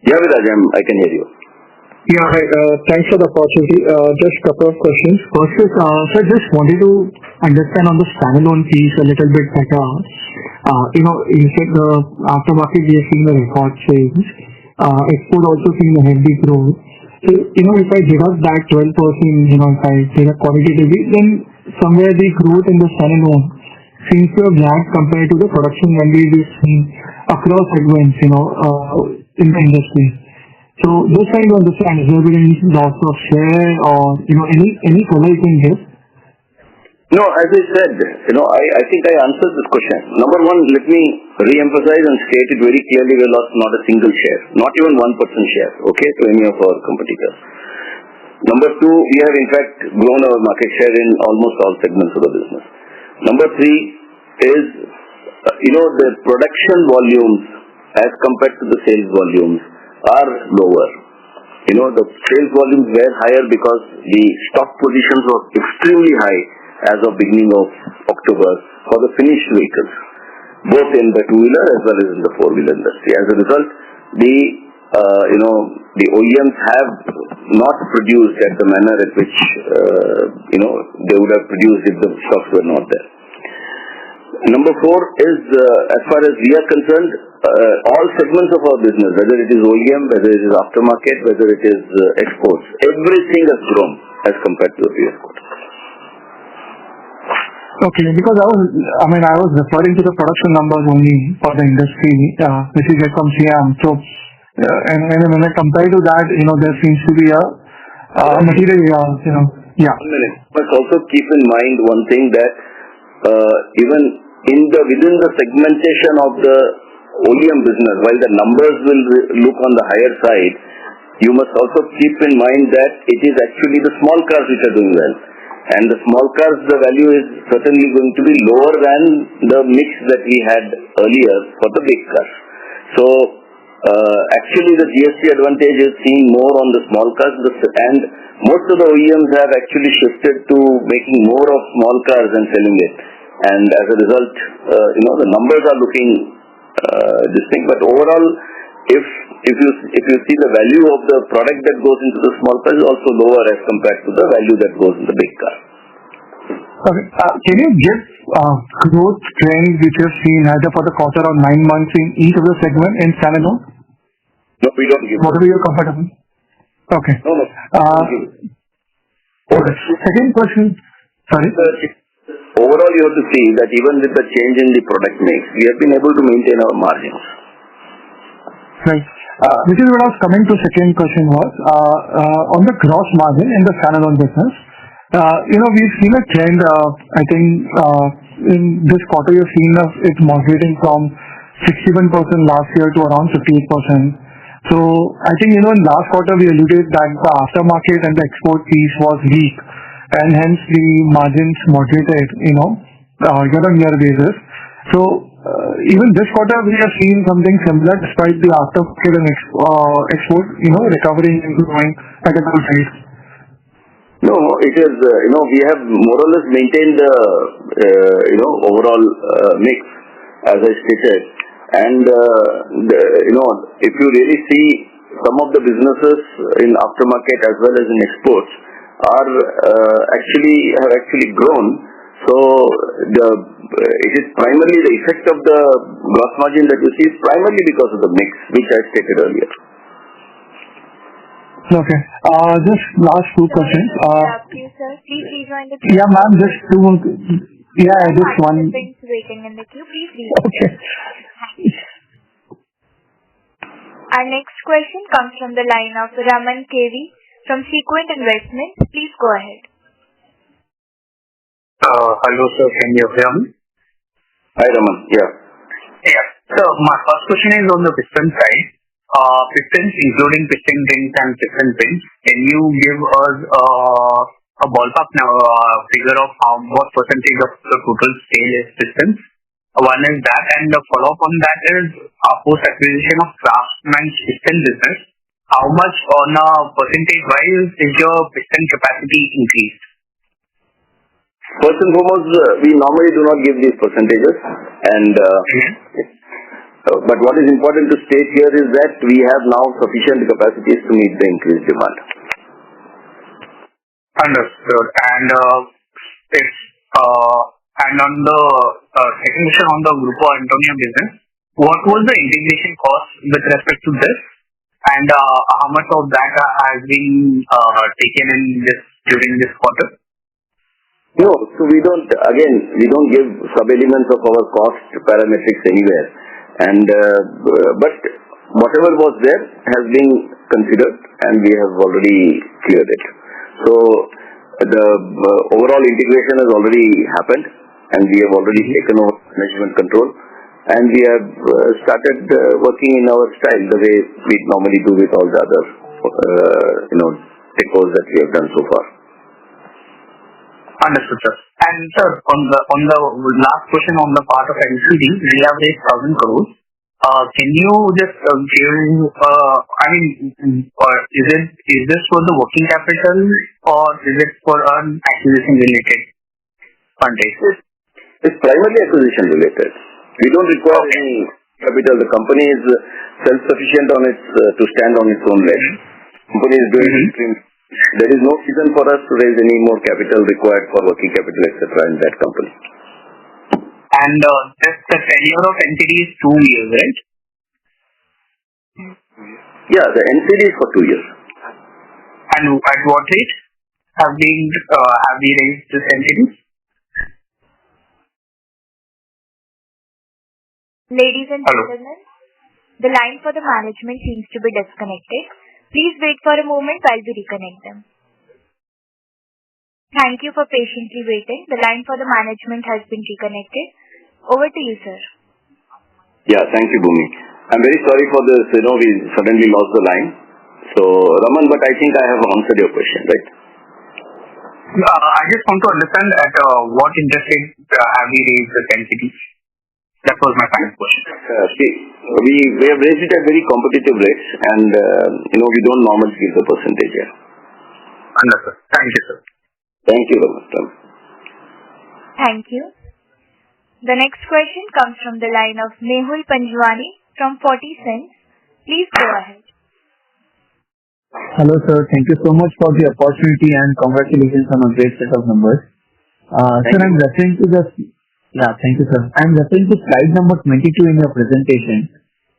[SPEAKER 2] Yeah, Viraj, I can hear you.
[SPEAKER 5] Yeah, hi, thanks for the opportunity. Just a couple of questions. First is, sir, just wanted to understand on the standalone piece a little bit better. You said the aftermarket we are seeing the record sales. Export also seeing a healthy growth. So, if I deduct that 12%, if I take a quantitatively, then somewhere the growth in the standalone seems to have lagged compared to the production value we've seen across segments, in the industry. So, just trying to understand, is there been any loss of share or, any color you can give?
[SPEAKER 2] No, as I said, I think I answered this question. Number one, let me re-emphasize and state it very clearly, we lost not a single share, not even 1% share, okay, to any of our competitors. Number two, we have in fact grown our market share in almost all segments of the business. Number three is, the production volumes as compared to the sales volumes are lower. The sales volumes were higher because the stock positions were extremely high as of beginning of October for the finished vehicles, both in the two-wheeler as well as in the four-wheeler industry. As a result, the OEMs have not produced at the manner at which they would have produced if the stocks were not there. Number four is, as far as we are concerned, all segments of our business, whether it is OEM, whether it is aftermarket, whether it is exports, everything has grown as compared to the previous quarter.
[SPEAKER 5] Okay, because I was referring to the production numbers only for the industry, which is from CM. So, and when I compare to that, there seems to be a material, yeah.
[SPEAKER 2] But also keep in mind one thing that even within the segmentation of the OEM business, while the numbers will look on the higher side, you must also keep in mind that it is actually the small cars which are doing well. And the small cars, the value is certainly going to be lower than the mix that we had earlier for the big cars. So, actually the GST advantage is seen more on the small cars, and most of the OEMs have actually shifted to making more of small cars and selling it. And as a result, the numbers are looking distinct. But overall, if you see the value of the product that goes into the small car is also lower as compared to the value that goes in the big car.
[SPEAKER 5] Okay. Can you give growth trends which you have seen either for the quarter or 9 months in each of the segment in standalone?
[SPEAKER 2] No, we don't give.
[SPEAKER 5] Whatever you're comfortable. Okay.
[SPEAKER 2] No.
[SPEAKER 5] Okay. Second question. Sorry.
[SPEAKER 2] Overall, you have to see that even with the change in the product mix, we have been able to maintain our margins.
[SPEAKER 5] Right. Which is what I was coming to. Second question was on the gross margin in the standalone business. We've seen a trend. I think in this quarter you've seen it moderating from 61% last year to around 58%. So I think in last quarter we alluded that the aftermarket and the export piece was weak, and hence the margins moderated. Year-on-year basis. So. Even this quarter, we have seen something similar despite the aftermarket and export, recovering and growing at a good rate.
[SPEAKER 2] No, it is, we have more or less maintained the, overall mix, as I stated. And, if you really see some of the businesses in aftermarket as well as in exports are have actually grown. So it is primarily the effect of the gross margin that you see is primarily because of the mix, which I stated earlier.
[SPEAKER 5] Okay. Just last two questions.
[SPEAKER 1] You, sir. Please rejoin the queue.
[SPEAKER 5] Yeah, ma'am, just two more. Yeah, just one.
[SPEAKER 1] Participants waiting in the queue. Please rejoin.
[SPEAKER 5] Okay.
[SPEAKER 1] Our next question comes from the line of Raman KV from Sequent Investments. Please go ahead.
[SPEAKER 8] Hello, sir. Can you hear me?
[SPEAKER 2] Hi, Raman. Yeah.
[SPEAKER 8] Yeah. So my first question is on the piston side. Pistons, including piston rings and piston pins. Can you give us a ballpark figure of what percentage of the total sale is pistons? One is that, and the follow-up on that is post-acquisition of Craftsman's piston business. How much on a percentage-wise is your piston capacity increased?
[SPEAKER 2] First and foremost, we normally do not give these percentages, and but what is important to state here is that we have now sufficient capacities to meet the increased demand.
[SPEAKER 8] Understood. And on the second question on the Grupo Antonia business, what was the integration cost with respect to this, and how much of that has been taken in during this quarter?
[SPEAKER 2] No, so we don't give sub-elements of our cost parametrics anywhere. And but whatever was there has been considered, and we have already cleared it. So the overall integration has already happened, and we have already taken over management control, and we have started working in our style the way we normally do with all the other takeovers that we have done so far.
[SPEAKER 8] Understood, sir. And sir, on the last question on the part of NCD, we have raised 1,000 crores. Can you just give? Is this for the working capital or is it for an acquisition related fundraise?
[SPEAKER 2] It's primarily acquisition related. We don't require any capital. The company is self-sufficient to stand on its own legs. Company is doing extremely. There is no reason for us to raise any more capital required for working capital, etc. in that company.
[SPEAKER 8] And the tenure of NCD is 2 years, right?
[SPEAKER 2] Yeah, the NCD is for 2 years.
[SPEAKER 8] And at what rate have we raised this NCD?
[SPEAKER 1] Ladies and gentlemen, the line for the management seems to be disconnected. Please wait for a moment while we reconnect them. Thank you for patiently waiting. The line for the management has been reconnected. Over to you, sir.
[SPEAKER 2] Yeah, thank you, Bhumi. I'm very sorry for this. We suddenly lost the line. So, Raman, but I think I have answered your question, right?
[SPEAKER 8] I just want to understand at what interest rate have we raised the NCD? That was my final question.
[SPEAKER 2] We have raised it at very competitive rates, and we don't normally give the percentage here.
[SPEAKER 8] Understood. Thank you, sir.
[SPEAKER 2] Thank you, Raman.
[SPEAKER 1] Thank you. The next question comes from the line of Mehul Panjwani from 40 Cents. Please go ahead.
[SPEAKER 5] Hello, sir. Thank you so much for the opportunity and congratulations on a great set of numbers. Sir, I'm referring to thank you, sir. I'm referring to slide number 22 in your presentation.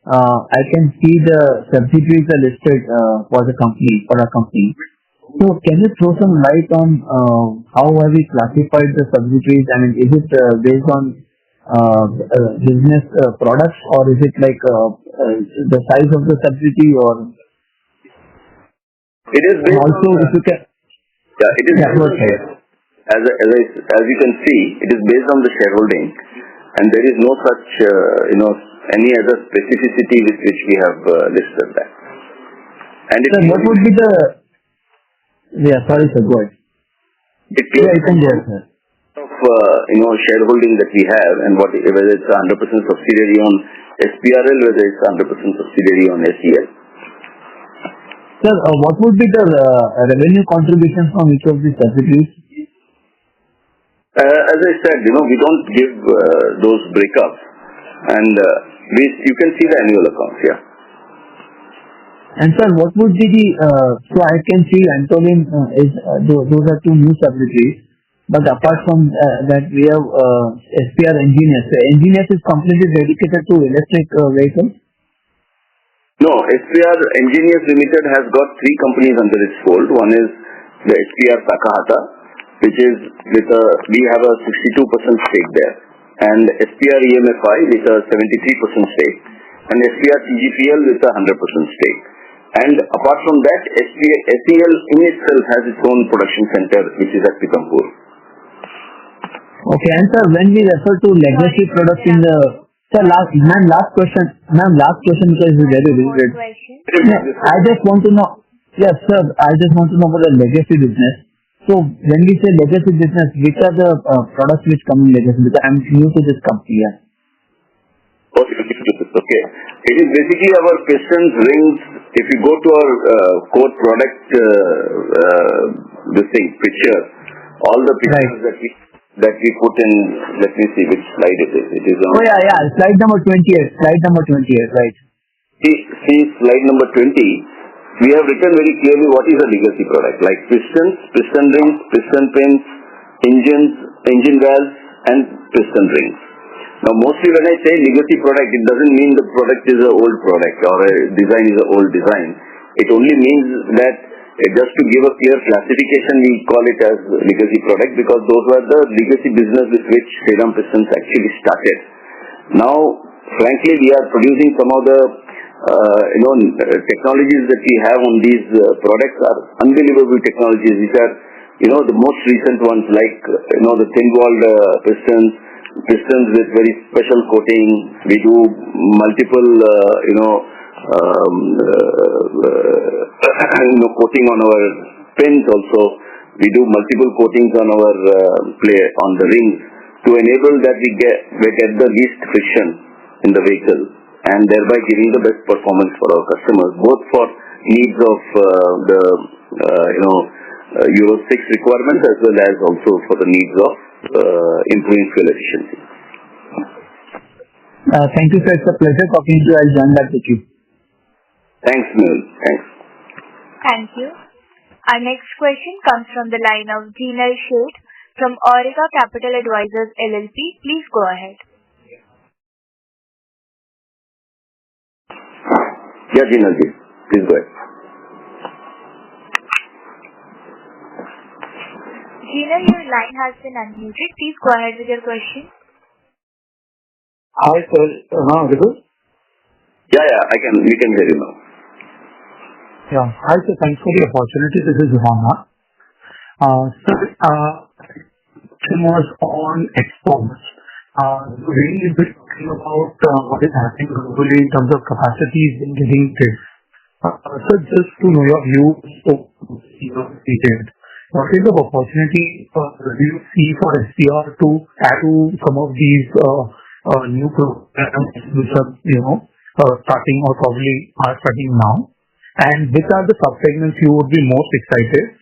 [SPEAKER 5] I can see the subsidiaries are listed for our company. So, can you throw some light on how have we classified the subsidiaries? I mean, is it based on business products, or is it like the size of the subsidiary, or?
[SPEAKER 2] It is based
[SPEAKER 5] also, if you can.
[SPEAKER 2] Yeah, it is. Yeah, as you can see, it is based on the shareholding, and there is no such any other specificity with which we have listed that. And
[SPEAKER 5] sir, what would be the? Yeah, sorry, sir. Go ahead.
[SPEAKER 2] You can go ahead, sir. Of shareholding that we have, and whether it's 100% subsidiary on SPRL, whether it's 100% subsidiary on SEL.
[SPEAKER 5] Sir, what would be the revenue contribution from each of these subsidiaries?
[SPEAKER 2] As I said, we don't give those breakups, and you can see the annual accounts. Yeah.
[SPEAKER 5] And sir, what would be the, so I can see Antolin those are two new subsidiaries. But apart from that, we have SPR Engineers. So Engineers is completely dedicated to electric vehicles?
[SPEAKER 2] No, SPR Engineers Limited has got three companies under its fold. One is the SPR Takahata, which is we have a 62% stake there, and SPR EMFI with a 73% stake, and SPR TGPL with a 100% stake. And apart from that, SEL in itself has its own production center, which is at Pithampur.
[SPEAKER 5] Okay, and sir, when we refer to legacy products in the... Sir, last question because it's very related. I just want to know... Yes, sir, I just want to know about the legacy business. So, when we say legacy business, which are the products which come in legacy? Because I'm new to this company, yeah.
[SPEAKER 2] Okay. It is basically our pistons, rings. If you go to our core product picture, all the pictures that we put in, let me see which slide it is. It is on...
[SPEAKER 5] Oh yeah, slide number 28. Slide number 28, right.
[SPEAKER 2] See slide number 20. We have written very clearly what is a legacy product, like pistons, piston rings, piston pins, engines, engine valves, and piston rings. Now, mostly when I say legacy product, it doesn't mean the product is an old product or a design is an old design. It only means that just to give a clear classification, we call it as legacy product because those were the legacy business with which Shriram Pistons actually started. Now, frankly, we are producing some of the technologies that we have on these products are unbelievable technologies, which are the most recent ones like the thin-walled pistons with very special coating. We do multiple coating on our pins also. We do multiple coatings on our on the rings to enable that we get the least friction in the vehicle and thereby giving the best performance for our customers, both for needs of the Euro 6 requirements as well as also for the needs of improving fuel efficiency.
[SPEAKER 5] Thank you, sir. It's a pleasure talking to you. I'll join back with you.
[SPEAKER 2] Thanks, Mel. Thanks.
[SPEAKER 1] Thank you. Our next question comes from the line of Jinal Sheth from Auriga Capital Advisors LLP. Please go ahead.
[SPEAKER 2] Yeah, Jinal ji. Please go ahead.
[SPEAKER 1] Jinal, your line has been unmuted. Please go ahead with your question.
[SPEAKER 5] Hi, sir. Audible?
[SPEAKER 2] Yeah, we can hear you now.
[SPEAKER 5] Yeah. Hi, sir. Thanks for the opportunity. This is Johanna. Sir, question was on exports. Really a bit talking about what is happening globally in terms of capacities in getting this. Sir, just to know your view, what kind of opportunity do you see for SPR to add to some of these new programs which are starting or probably are starting now? And which are the sub-segments you would be most excited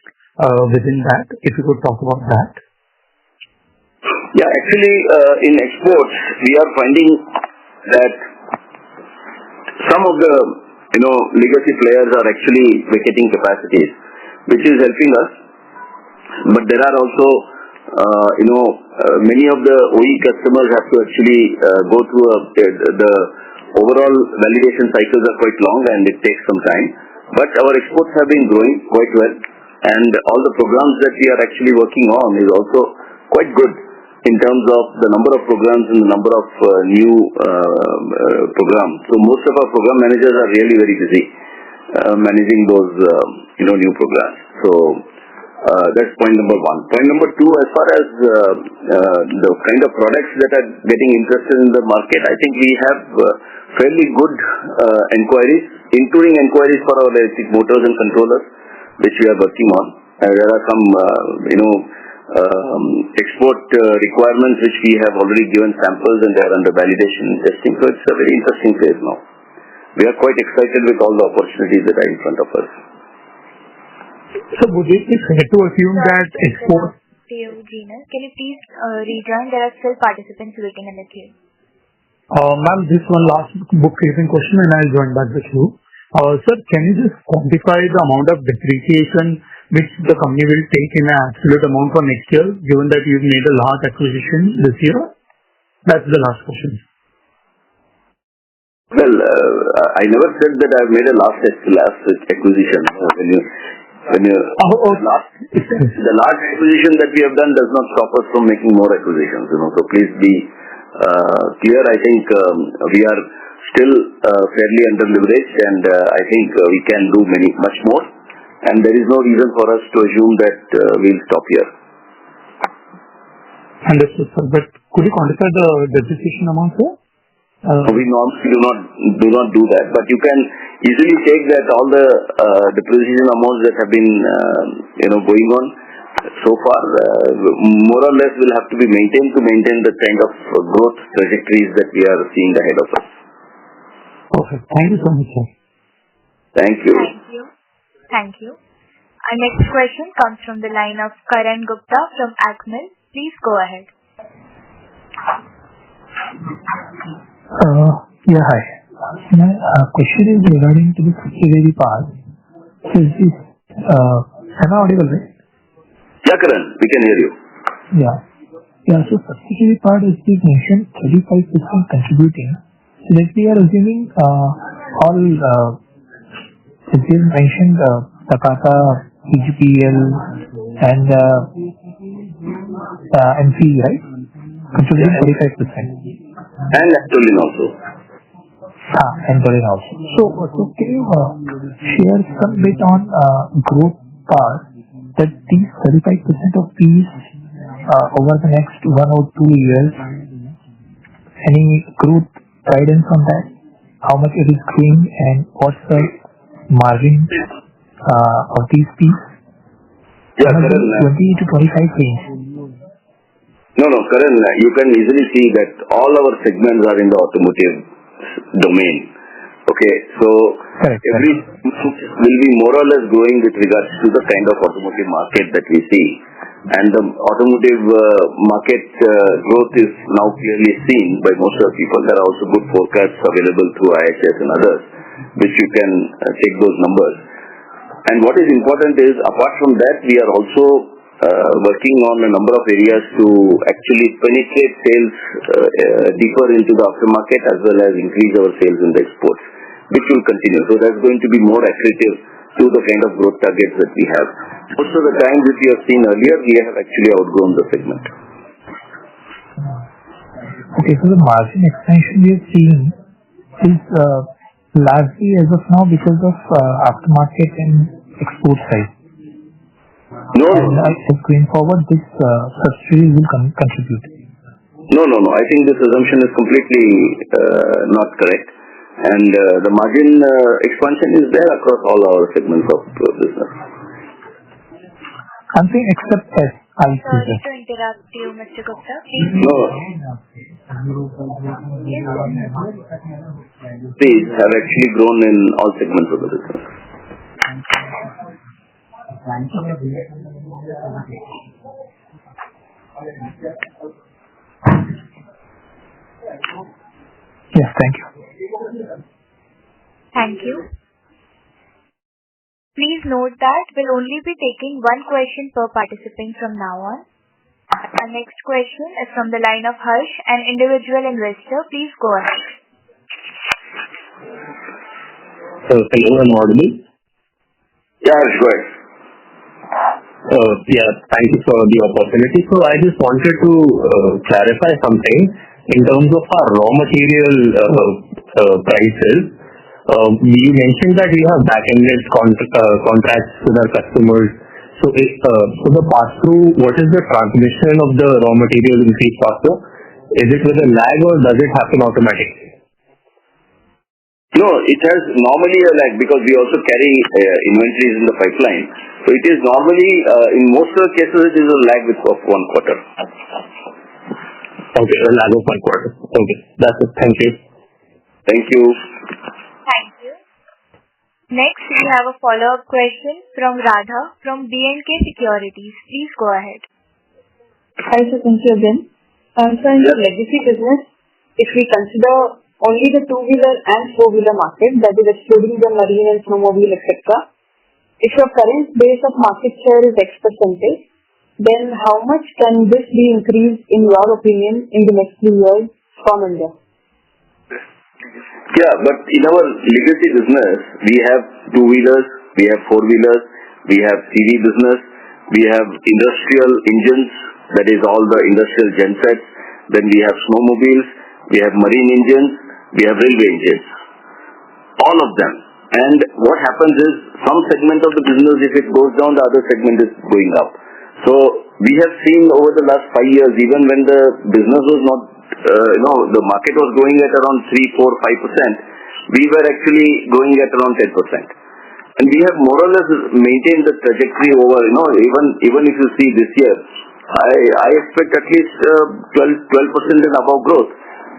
[SPEAKER 5] within that, if you could talk about that?
[SPEAKER 2] Yeah, actually, in exports, we are finding that some of the legacy players are actually vacating capacities, which is helping us. But there are also many of the OE customers have to actually go through the overall validation cycles are quite long and it takes some time. But our exports have been growing quite well, and all the programs that we are actually working on is also quite good in terms of the number of programs and the number of new programs. So most of our program managers are really very busy managing those new programs. So that's point number one. Point number two, as far as the kind of products that are getting interested in the market, I think we have fairly good inquiries, including inquiries for our electric motors and controllers, which we are working on. There are some export requirements which we have already given samples and they are under validation and testing. So it's a very interesting phase now. We are quite excited with all the opportunities that are in front of us.
[SPEAKER 5] So would it be fair to assume that export...
[SPEAKER 1] Can you please rejoin? There are still participants waiting in the queue.
[SPEAKER 5] Ma'am, this one last bookkeeping question and I'll join back with you. Sir, can you just quantify the amount of depreciation which the company will take in an absolute amount for next year, given that you've made a large acquisition this year? That's the last question.
[SPEAKER 2] Well, I never said that I've made a last acquisition. The large acquisition that we have done does not stop us from making more acquisitions. So please be clear. I think we are still fairly under-leveraged, and I think we can do much more. And there is no reason for us to assume that we'll stop here.
[SPEAKER 5] Understood, sir. But could you quantify the depreciation amount, sir?
[SPEAKER 2] We normally do not do that, but you can easily take that all the depreciation amounts that have been going on so far, more or less will have to be maintained to maintain the kind of growth trajectories that we are seeing ahead of us.
[SPEAKER 5] Perfect. Thank you so much, sir.
[SPEAKER 2] Thank you.
[SPEAKER 1] Thank you. Our next question comes from the line of Karan Gupta from Acmel. Please go ahead.
[SPEAKER 9] Yeah, hi. My question is regarding to the subsidiary part. Am I audible, right?
[SPEAKER 2] Yeah, Karan, we can hear you.
[SPEAKER 9] Yeah. So subsidiary part is mentioned 35% contributing. So that we are assuming all it is mentioned Takata, PGPL and MC, right? Contributing 35%.
[SPEAKER 2] And Actolin also.
[SPEAKER 9] Actolin also. So can you share some bit on growth part that these 35% of these over the next 1 or 2 years, any growth guidance on that? How much it is growing and what's the margin of these pieces?
[SPEAKER 2] Yeah, Karan.
[SPEAKER 9] 20 to 25 range.
[SPEAKER 2] No, Karan, you can easily see that all our segments are in the automotive domain. Okay, so every will be more or less growing with regards to the kind of automotive market that we see. And the automotive market growth is now clearly seen by most of the people. There are also good forecasts available through IHS and others, which you can check those numbers. And what is important is, apart from that, we are also working on a number of areas to actually penetrate sales deeper into the aftermarket as well as increase our sales in the exports, which will continue. So that's going to be more accretive to the kind of growth targets that we have. Most of the time, which we have seen earlier, we have actually outgrown the segment.
[SPEAKER 9] Okay, so the margin expansion we have seen is largely as of now because of aftermarket and export side.
[SPEAKER 2] No.
[SPEAKER 9] Going forward, this subsidy will contribute.
[SPEAKER 2] No. I think this assumption is completely not correct. And the margin expansion is there across all our segments of business.
[SPEAKER 9] I'm saying except as I see.
[SPEAKER 1] Sorry to interrupt you, Mr. Gupta.
[SPEAKER 2] No. These have actually grown in all segments of the business.
[SPEAKER 9] Yes, thank you.
[SPEAKER 1] Thank you. Please note that we'll only be taking one question per participant from now on. Our next question is from the line of Harsh, an individual investor. Please go ahead.
[SPEAKER 10] Hello, I'm audible?
[SPEAKER 2] Yeah, Harsh, go ahead.
[SPEAKER 10] Thank you for the opportunity. So I just wanted to clarify something in terms of our raw material prices. You mentioned that we have back-ended contracts with our customers. So the pass-through, what is the transmission of the raw material increase pass-through? Is it with a lag or does it happen automatically?
[SPEAKER 2] No, it has normally a lag because we also carry inventories in the pipeline. So it is normally, in most of the cases, it is a lag of 1 quarter.
[SPEAKER 10] Okay, a lag of 1 quarter. Okay, that's it. Thank you.
[SPEAKER 2] Thank you.
[SPEAKER 1] Thank you. Next, we have a follow-up question from Radha from B&K Securities. Please go ahead.
[SPEAKER 4] Hi, sir. Thank you again. So in the legacy business, if we consider only the two-wheeler and four-wheeler market, that is excluding the marine and snowmobile, etc. If your current base of market share is X percentage, then how much can this be increased in your opinion in the next few years from India?
[SPEAKER 2] Yeah, but in our legacy business, we have two-wheelers, we have four-wheelers, we have CV business, we have industrial engines, that is all the industrial gensets, then we have snowmobiles, we have marine engines, we have railway engines. All of them. And what happens is, some segment of the business, if it goes down, the other segment is going up. So, we have seen over the last 5 years, even when the business was not, the market was growing at around 3, 4, 5%, we were actually growing at around 10%. And we have more or less maintained the trajectory over, even if you see this year, I expect at least 12% and above growth.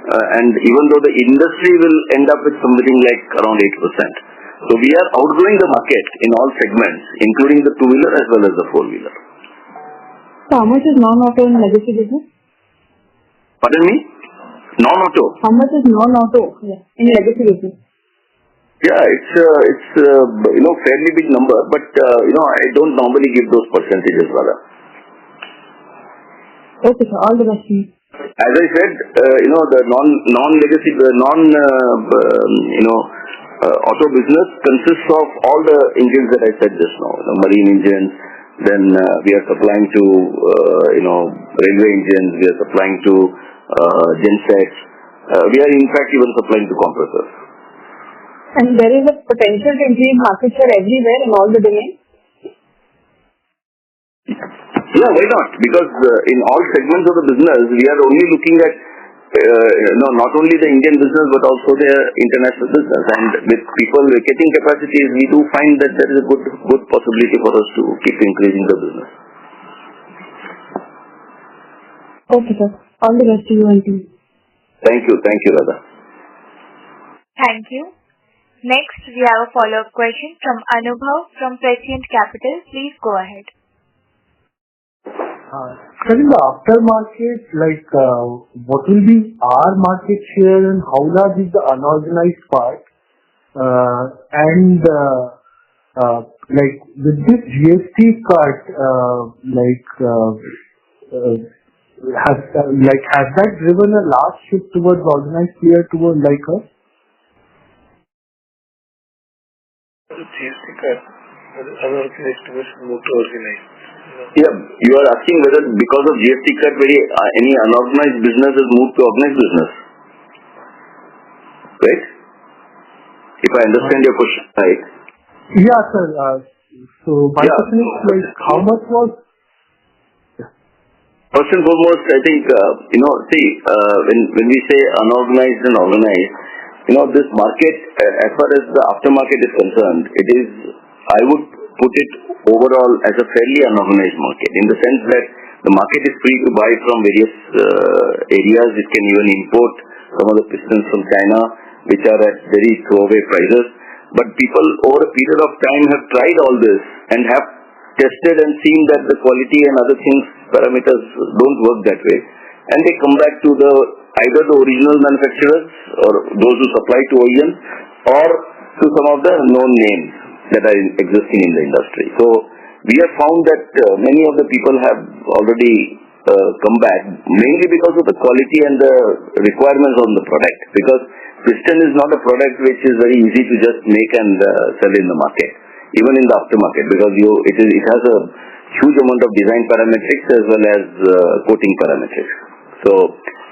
[SPEAKER 2] And even though the industry will end up with something like around 8%. So we are outgrowing the market in all segments, including the two-wheeler as well as the four-wheeler.
[SPEAKER 4] So how much is non-auto in legacy business?
[SPEAKER 2] Pardon me? Non-auto.
[SPEAKER 4] How much is non-auto in legacy business?
[SPEAKER 2] Yeah, it's fairly big number, but I don't normally give those percentages, rather.
[SPEAKER 4] Okay, sir. All the best to you.
[SPEAKER 2] As I said, the non-legacy, auto business consists of all the engines that I said just now. The marine engines, then we are supplying to, railway engines, we are supplying to gensets. We are in fact even supplying to compressors.
[SPEAKER 4] And there is a potential to increase market share everywhere in all the domains?
[SPEAKER 2] Yeah, why not? Because in all segments of the business, we are only looking at not only the Indian business but also the international business. And with people vacating capacities, we do find that there is a good possibility for us to keep increasing the business.
[SPEAKER 4] Okay, sir. All the best to you and team.
[SPEAKER 2] Thank you, Radha.
[SPEAKER 1] Thank you. Next, we have a follow-up question from Anubhav from Prescient Capital. Please go ahead.
[SPEAKER 5] So in the aftermarket, what will be our market share and how large is the unorganized part? With this GST cut, has that driven a large shift towards organized player towards like us?
[SPEAKER 11] GST cut, unorganized towards more to organized.
[SPEAKER 2] Yeah, you are asking whether because of GST cut, any unorganized business has moved to organized business, right? If I understand your question right.
[SPEAKER 5] Yeah, sir. So my question is how much was?
[SPEAKER 2] First and foremost, I think when we say unorganized and organized, this market, as far as the aftermarket is concerned, it is, I would put it overall as a fairly unorganized market, in the sense that the market is free to buy from various areas. It can even import some of the pistons from China, which are at very throwaway prices. But people over a period of time have tried all this and have tested and seen that the quality and other things, parameters don't work that way. And they come back to either the original manufacturers or those who supply to OEMs, or to some of the known names that are existing in the industry. So we have found that many of the people have already come back, mainly because of the quality and the requirements on the product. Because piston is not a product which is very easy to just make and sell in the market, even in the aftermarket, because it has a huge amount of design parametrics as well as coating parametrics. So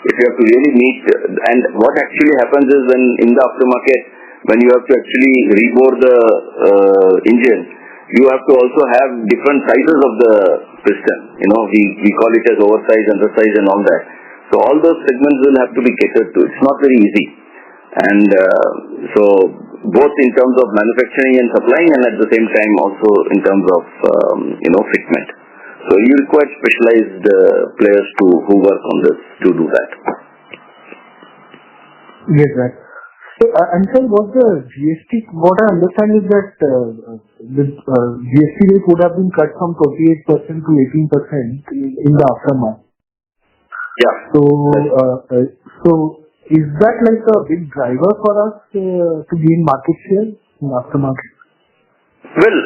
[SPEAKER 2] if you have to really meet, and what actually happens is, when in the aftermarket, when you have to actually rebore the engine, you have to also have different sizes of the piston. We call it as oversize, undersize and all that. So all those segments will have to be catered to. It's not very easy. And so both in terms of manufacturing and supplying, and at the same time also in terms of fitment. So you require specialized players who work on this to do that.
[SPEAKER 5] Yes, right. So, and sir, what the GST, what I understand is that the GST rate would have been cut from 28% to 18% in the aftermath.
[SPEAKER 2] Yeah.
[SPEAKER 5] So is that like a big driver for us to gain market share in aftermarket?
[SPEAKER 2] Well,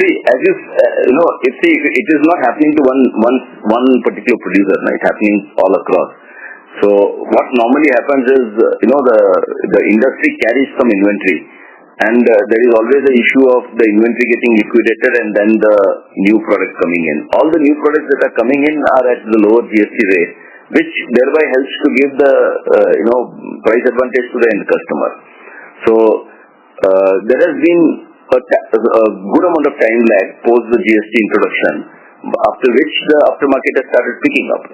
[SPEAKER 2] see, as you know, it is not happening to one particular producer, right? It's happening all across. So what normally happens is, the industry carries some inventory, and there is always the issue of the inventory getting liquidated and then the new product coming in. All the new products that are coming in are at the lower GST rate, which thereby helps to give the price advantage to the end customer. So there has been a good amount of time lag post the GST introduction, after which the aftermarket has started picking up.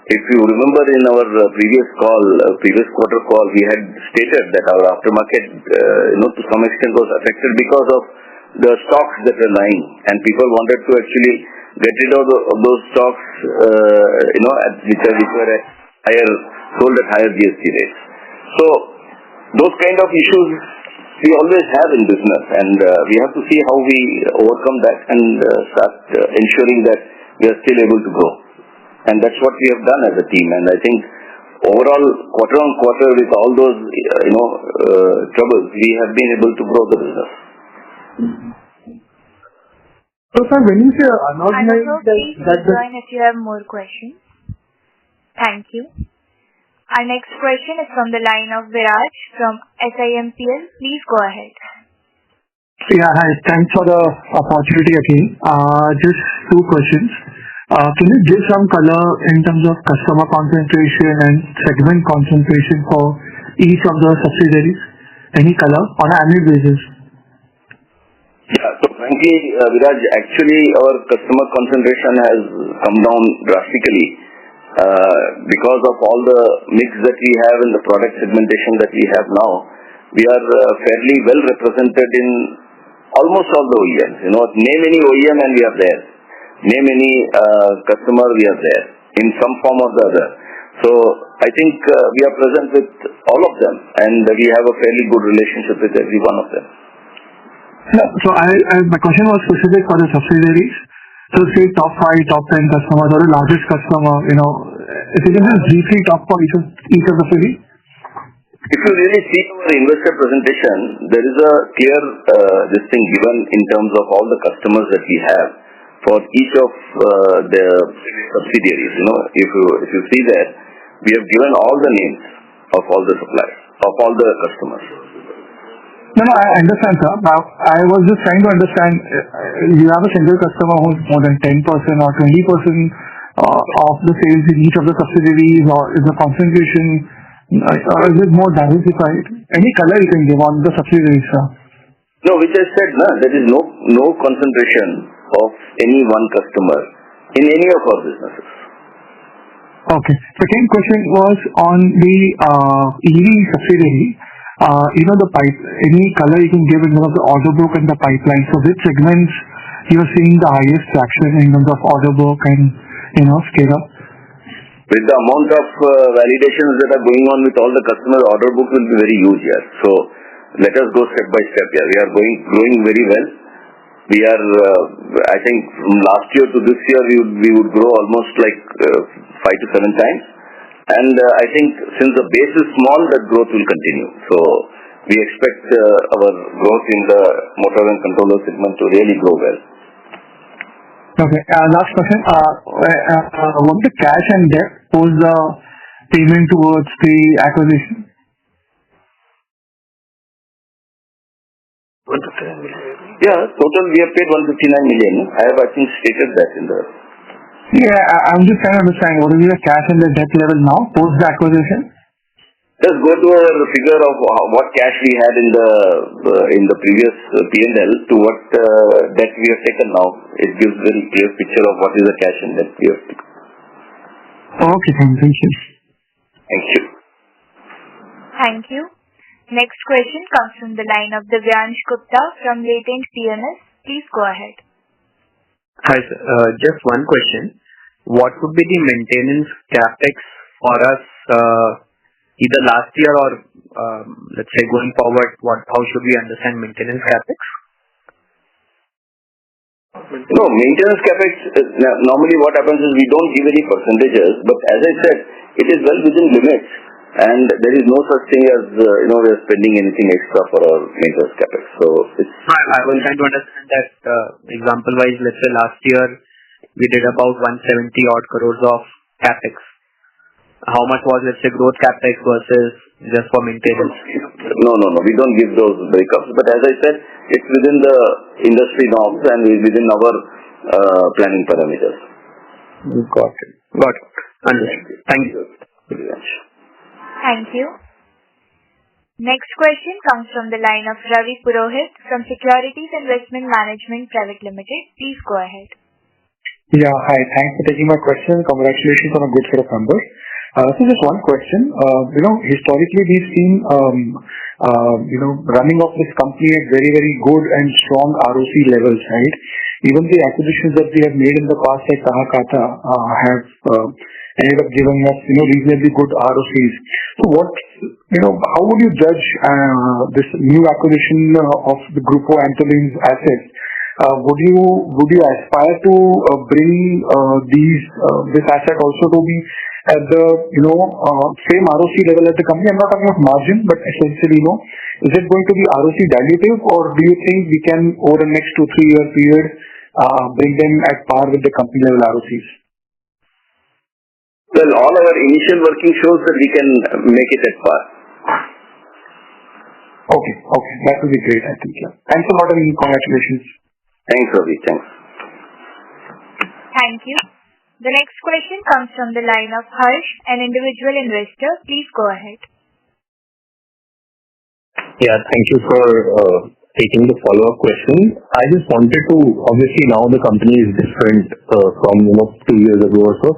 [SPEAKER 2] If you remember in our previous quarter call, we had stated that our aftermarket, to some extent was affected because of the stocks that were lying, and people wanted to actually get rid of those stocks, which were at sold at higher GST rates. So those kind of issues we always have in business, and we have to see how we overcome that and start ensuring that we are still able to grow. And that's what we have done as a team. And I think overall, quarter on quarter, with all those troubles, we have been able to grow the business.
[SPEAKER 5] So, sir, when you say unorganized,
[SPEAKER 1] please join if you have more questions. Thank you. Our next question is from the line of Viraj from SIMPL. Please go ahead.
[SPEAKER 9] Yeah, hi. Thanks for the opportunity again. Just two questions. Can you give some color in terms of customer concentration and segment concentration for each of the subsidiaries? Any color on an annual basis?
[SPEAKER 2] Yeah. So frankly, Viraj, actually our customer concentration has come down drastically because of all the mix that we have in the product segmentation that we have now. We are fairly well represented in almost all the OEMs. Name any OEM and we are there. Name any customer, we are there in some form or the other. So I think we are present with all of them, and we have a fairly good relationship with every one of them.
[SPEAKER 9] Yeah, so my question was specific for the subsidiaries. So say top 5, top 10 customers or the largest customer, if you can just briefly talk for each of the subsidiaries.
[SPEAKER 2] If you really see our investor presentation, there is a clear thing given in terms of all the customers that we have for each of the subsidiaries. If you see that, we have given all the names of all the suppliers, of all the customers.
[SPEAKER 9] No, I understand, sir. Now, I was just trying to understand, you have a single customer who's more than 10% or 20% of the sales in each of the subsidiaries, or is the concentration, or is it more diversified? Any color you can give on the subsidiaries, sir?
[SPEAKER 2] No, which I said, there is no concentration of any one customer in any of our businesses.
[SPEAKER 9] Okay. Second question was on the EV subsidiary. Any color you can give in terms of the order book and the pipeline. So which segments you are seeing the highest traction in terms of order book and scale up?
[SPEAKER 2] With the amount of validations that are going on with all the customers, order book will be very huge here. So let us go step by step here. We are growing very well. We are, I think, from last year to this year, we would grow almost like 5 to 7 times. And I think since the base is small, that growth will continue. So we expect our growth in the motor and controller segment to really grow well.
[SPEAKER 9] Okay. Last question. What the cash and debt post the payment towards the acquisition?
[SPEAKER 2] Yeah, total we have paid 159 million. I have, I think, stated that in the...
[SPEAKER 9] Yeah, I'm just trying to understand what is the cash and the debt level now post the acquisition?
[SPEAKER 2] Just go to our figure of what cash we had in the previous P&L to what debt we have taken now. It gives a very clear picture of what is the cash and debt we have taken.
[SPEAKER 9] Okay, thank you.
[SPEAKER 2] Thank you.
[SPEAKER 1] Thank you. Next question comes from the line of Divyansh Gupta from Latent PMS. Please go ahead.
[SPEAKER 6] Hi, sir. Just one question. What would be the maintenance capex for us either last year or let's say going forward? How should we understand maintenance capex?
[SPEAKER 2] No, maintenance capex, normally what happens is we don't give any percentages, but as I said, it is well within limits. And there is no such thing as, we are spending anything extra for our maintenance capex. So it's...
[SPEAKER 6] I was trying to understand that, example-wise, let's say last year we did about 170 odd crores of capex. How much was, let's say, growth capex versus just for maintenance?
[SPEAKER 2] No. We don't give those breakups. But as I said, it's within the industry norms and within our planning parameters.
[SPEAKER 6] Got it. Understood. Thank you very much.
[SPEAKER 1] Thank you. Next question comes from the line of Ravi Purohit from Securities Investment Management Private Limited. Please go ahead.
[SPEAKER 12] Yeah, hi. Thanks for taking my question. Congratulations on a good set of numbers. So just one question. Historically we've seen, running of this company at very, very good and strong ROC levels, right? Even the acquisitions that we have made in the past, like Tahakata, have ended up giving us, reasonably good ROCs. So how would you judge this new acquisition of the Grupo Antolín's assets? Would you aspire to bring this asset also to be at the same ROC level as the company? I'm not talking of margin, but essentially, is it going to be ROC dilutive, or do you think we can over the next 2-3 year period bring them at par with the company level ROCs?
[SPEAKER 2] Well, all our initial working shows that we can make it at par.
[SPEAKER 12] Okay, that would be great, I think. Yeah. Thanks a lot and congratulations.
[SPEAKER 2] Thanks, Ravi. Thanks.
[SPEAKER 1] Thank you. The next question comes from the line of Harsh, an individual investor. Please go ahead.
[SPEAKER 10] Yeah, thank you for taking the follow-up question. I just wanted to, obviously now the company is different from 2 years ago or so.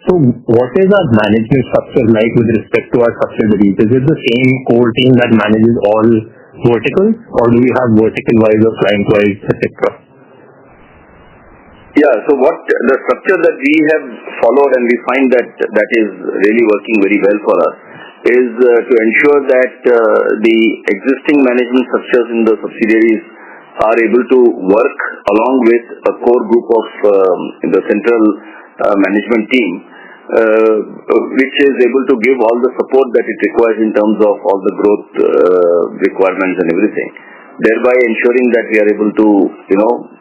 [SPEAKER 10] So what is our management structure like with respect to our subsidiaries? Is it the same core team that manages all verticals, or do we have vertical-wise or client-wise, etc.?
[SPEAKER 2] Yeah, so the structure that we have followed, and we find that is really working very well for us, is to ensure that the existing management structures in the subsidiaries are able to work along with a core group of the central management team, which is able to give all the support that it requires in terms of all the growth requirements and everything, thereby ensuring that we are able to,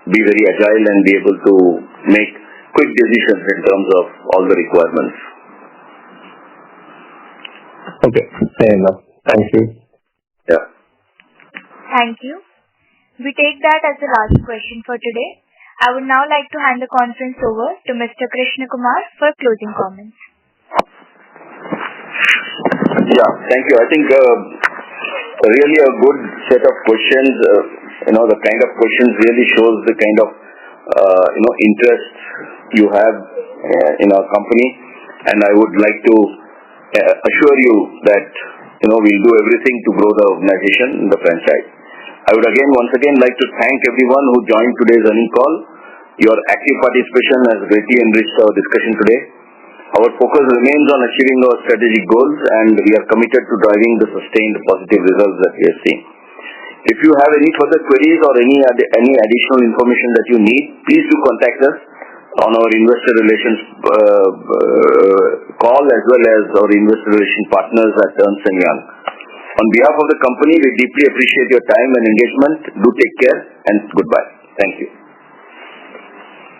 [SPEAKER 2] be very agile and be able to make quick decisions in terms of all the requirements.
[SPEAKER 10] Okay, fair enough. Thank you.
[SPEAKER 2] Yeah.
[SPEAKER 1] Thank you. We take that as the last question for today. I would now like to hand the conference over to Mr. Krishna Kumar for closing comments.
[SPEAKER 2] Yeah, thank you. I think really a good set of questions. The kind of questions really shows the kind of interest you have in our company, and I would like to assure you that we'll do everything to grow the organization, the franchise. I would once again like to thank everyone who joined today's earnings call. Your active participation has greatly enriched our discussion today. Our focus remains on achieving our strategic goals, and we are committed to driving the sustained positive results that we are seeing. If you have any further queries or any additional information that you need, please do contact us on our investor relations call, as well as our investor relations partners at Ernst & Young. On behalf of the company, we deeply appreciate your time and engagement. Do take care and goodbye. Thank you.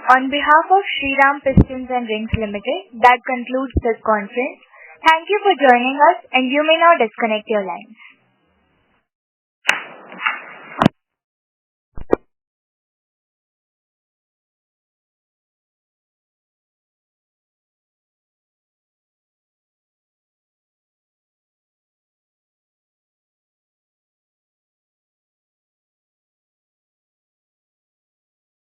[SPEAKER 1] On behalf of Shriram Pistons and Rings Limited, that concludes this conference. Thank you for joining us, and you may now disconnect your lines.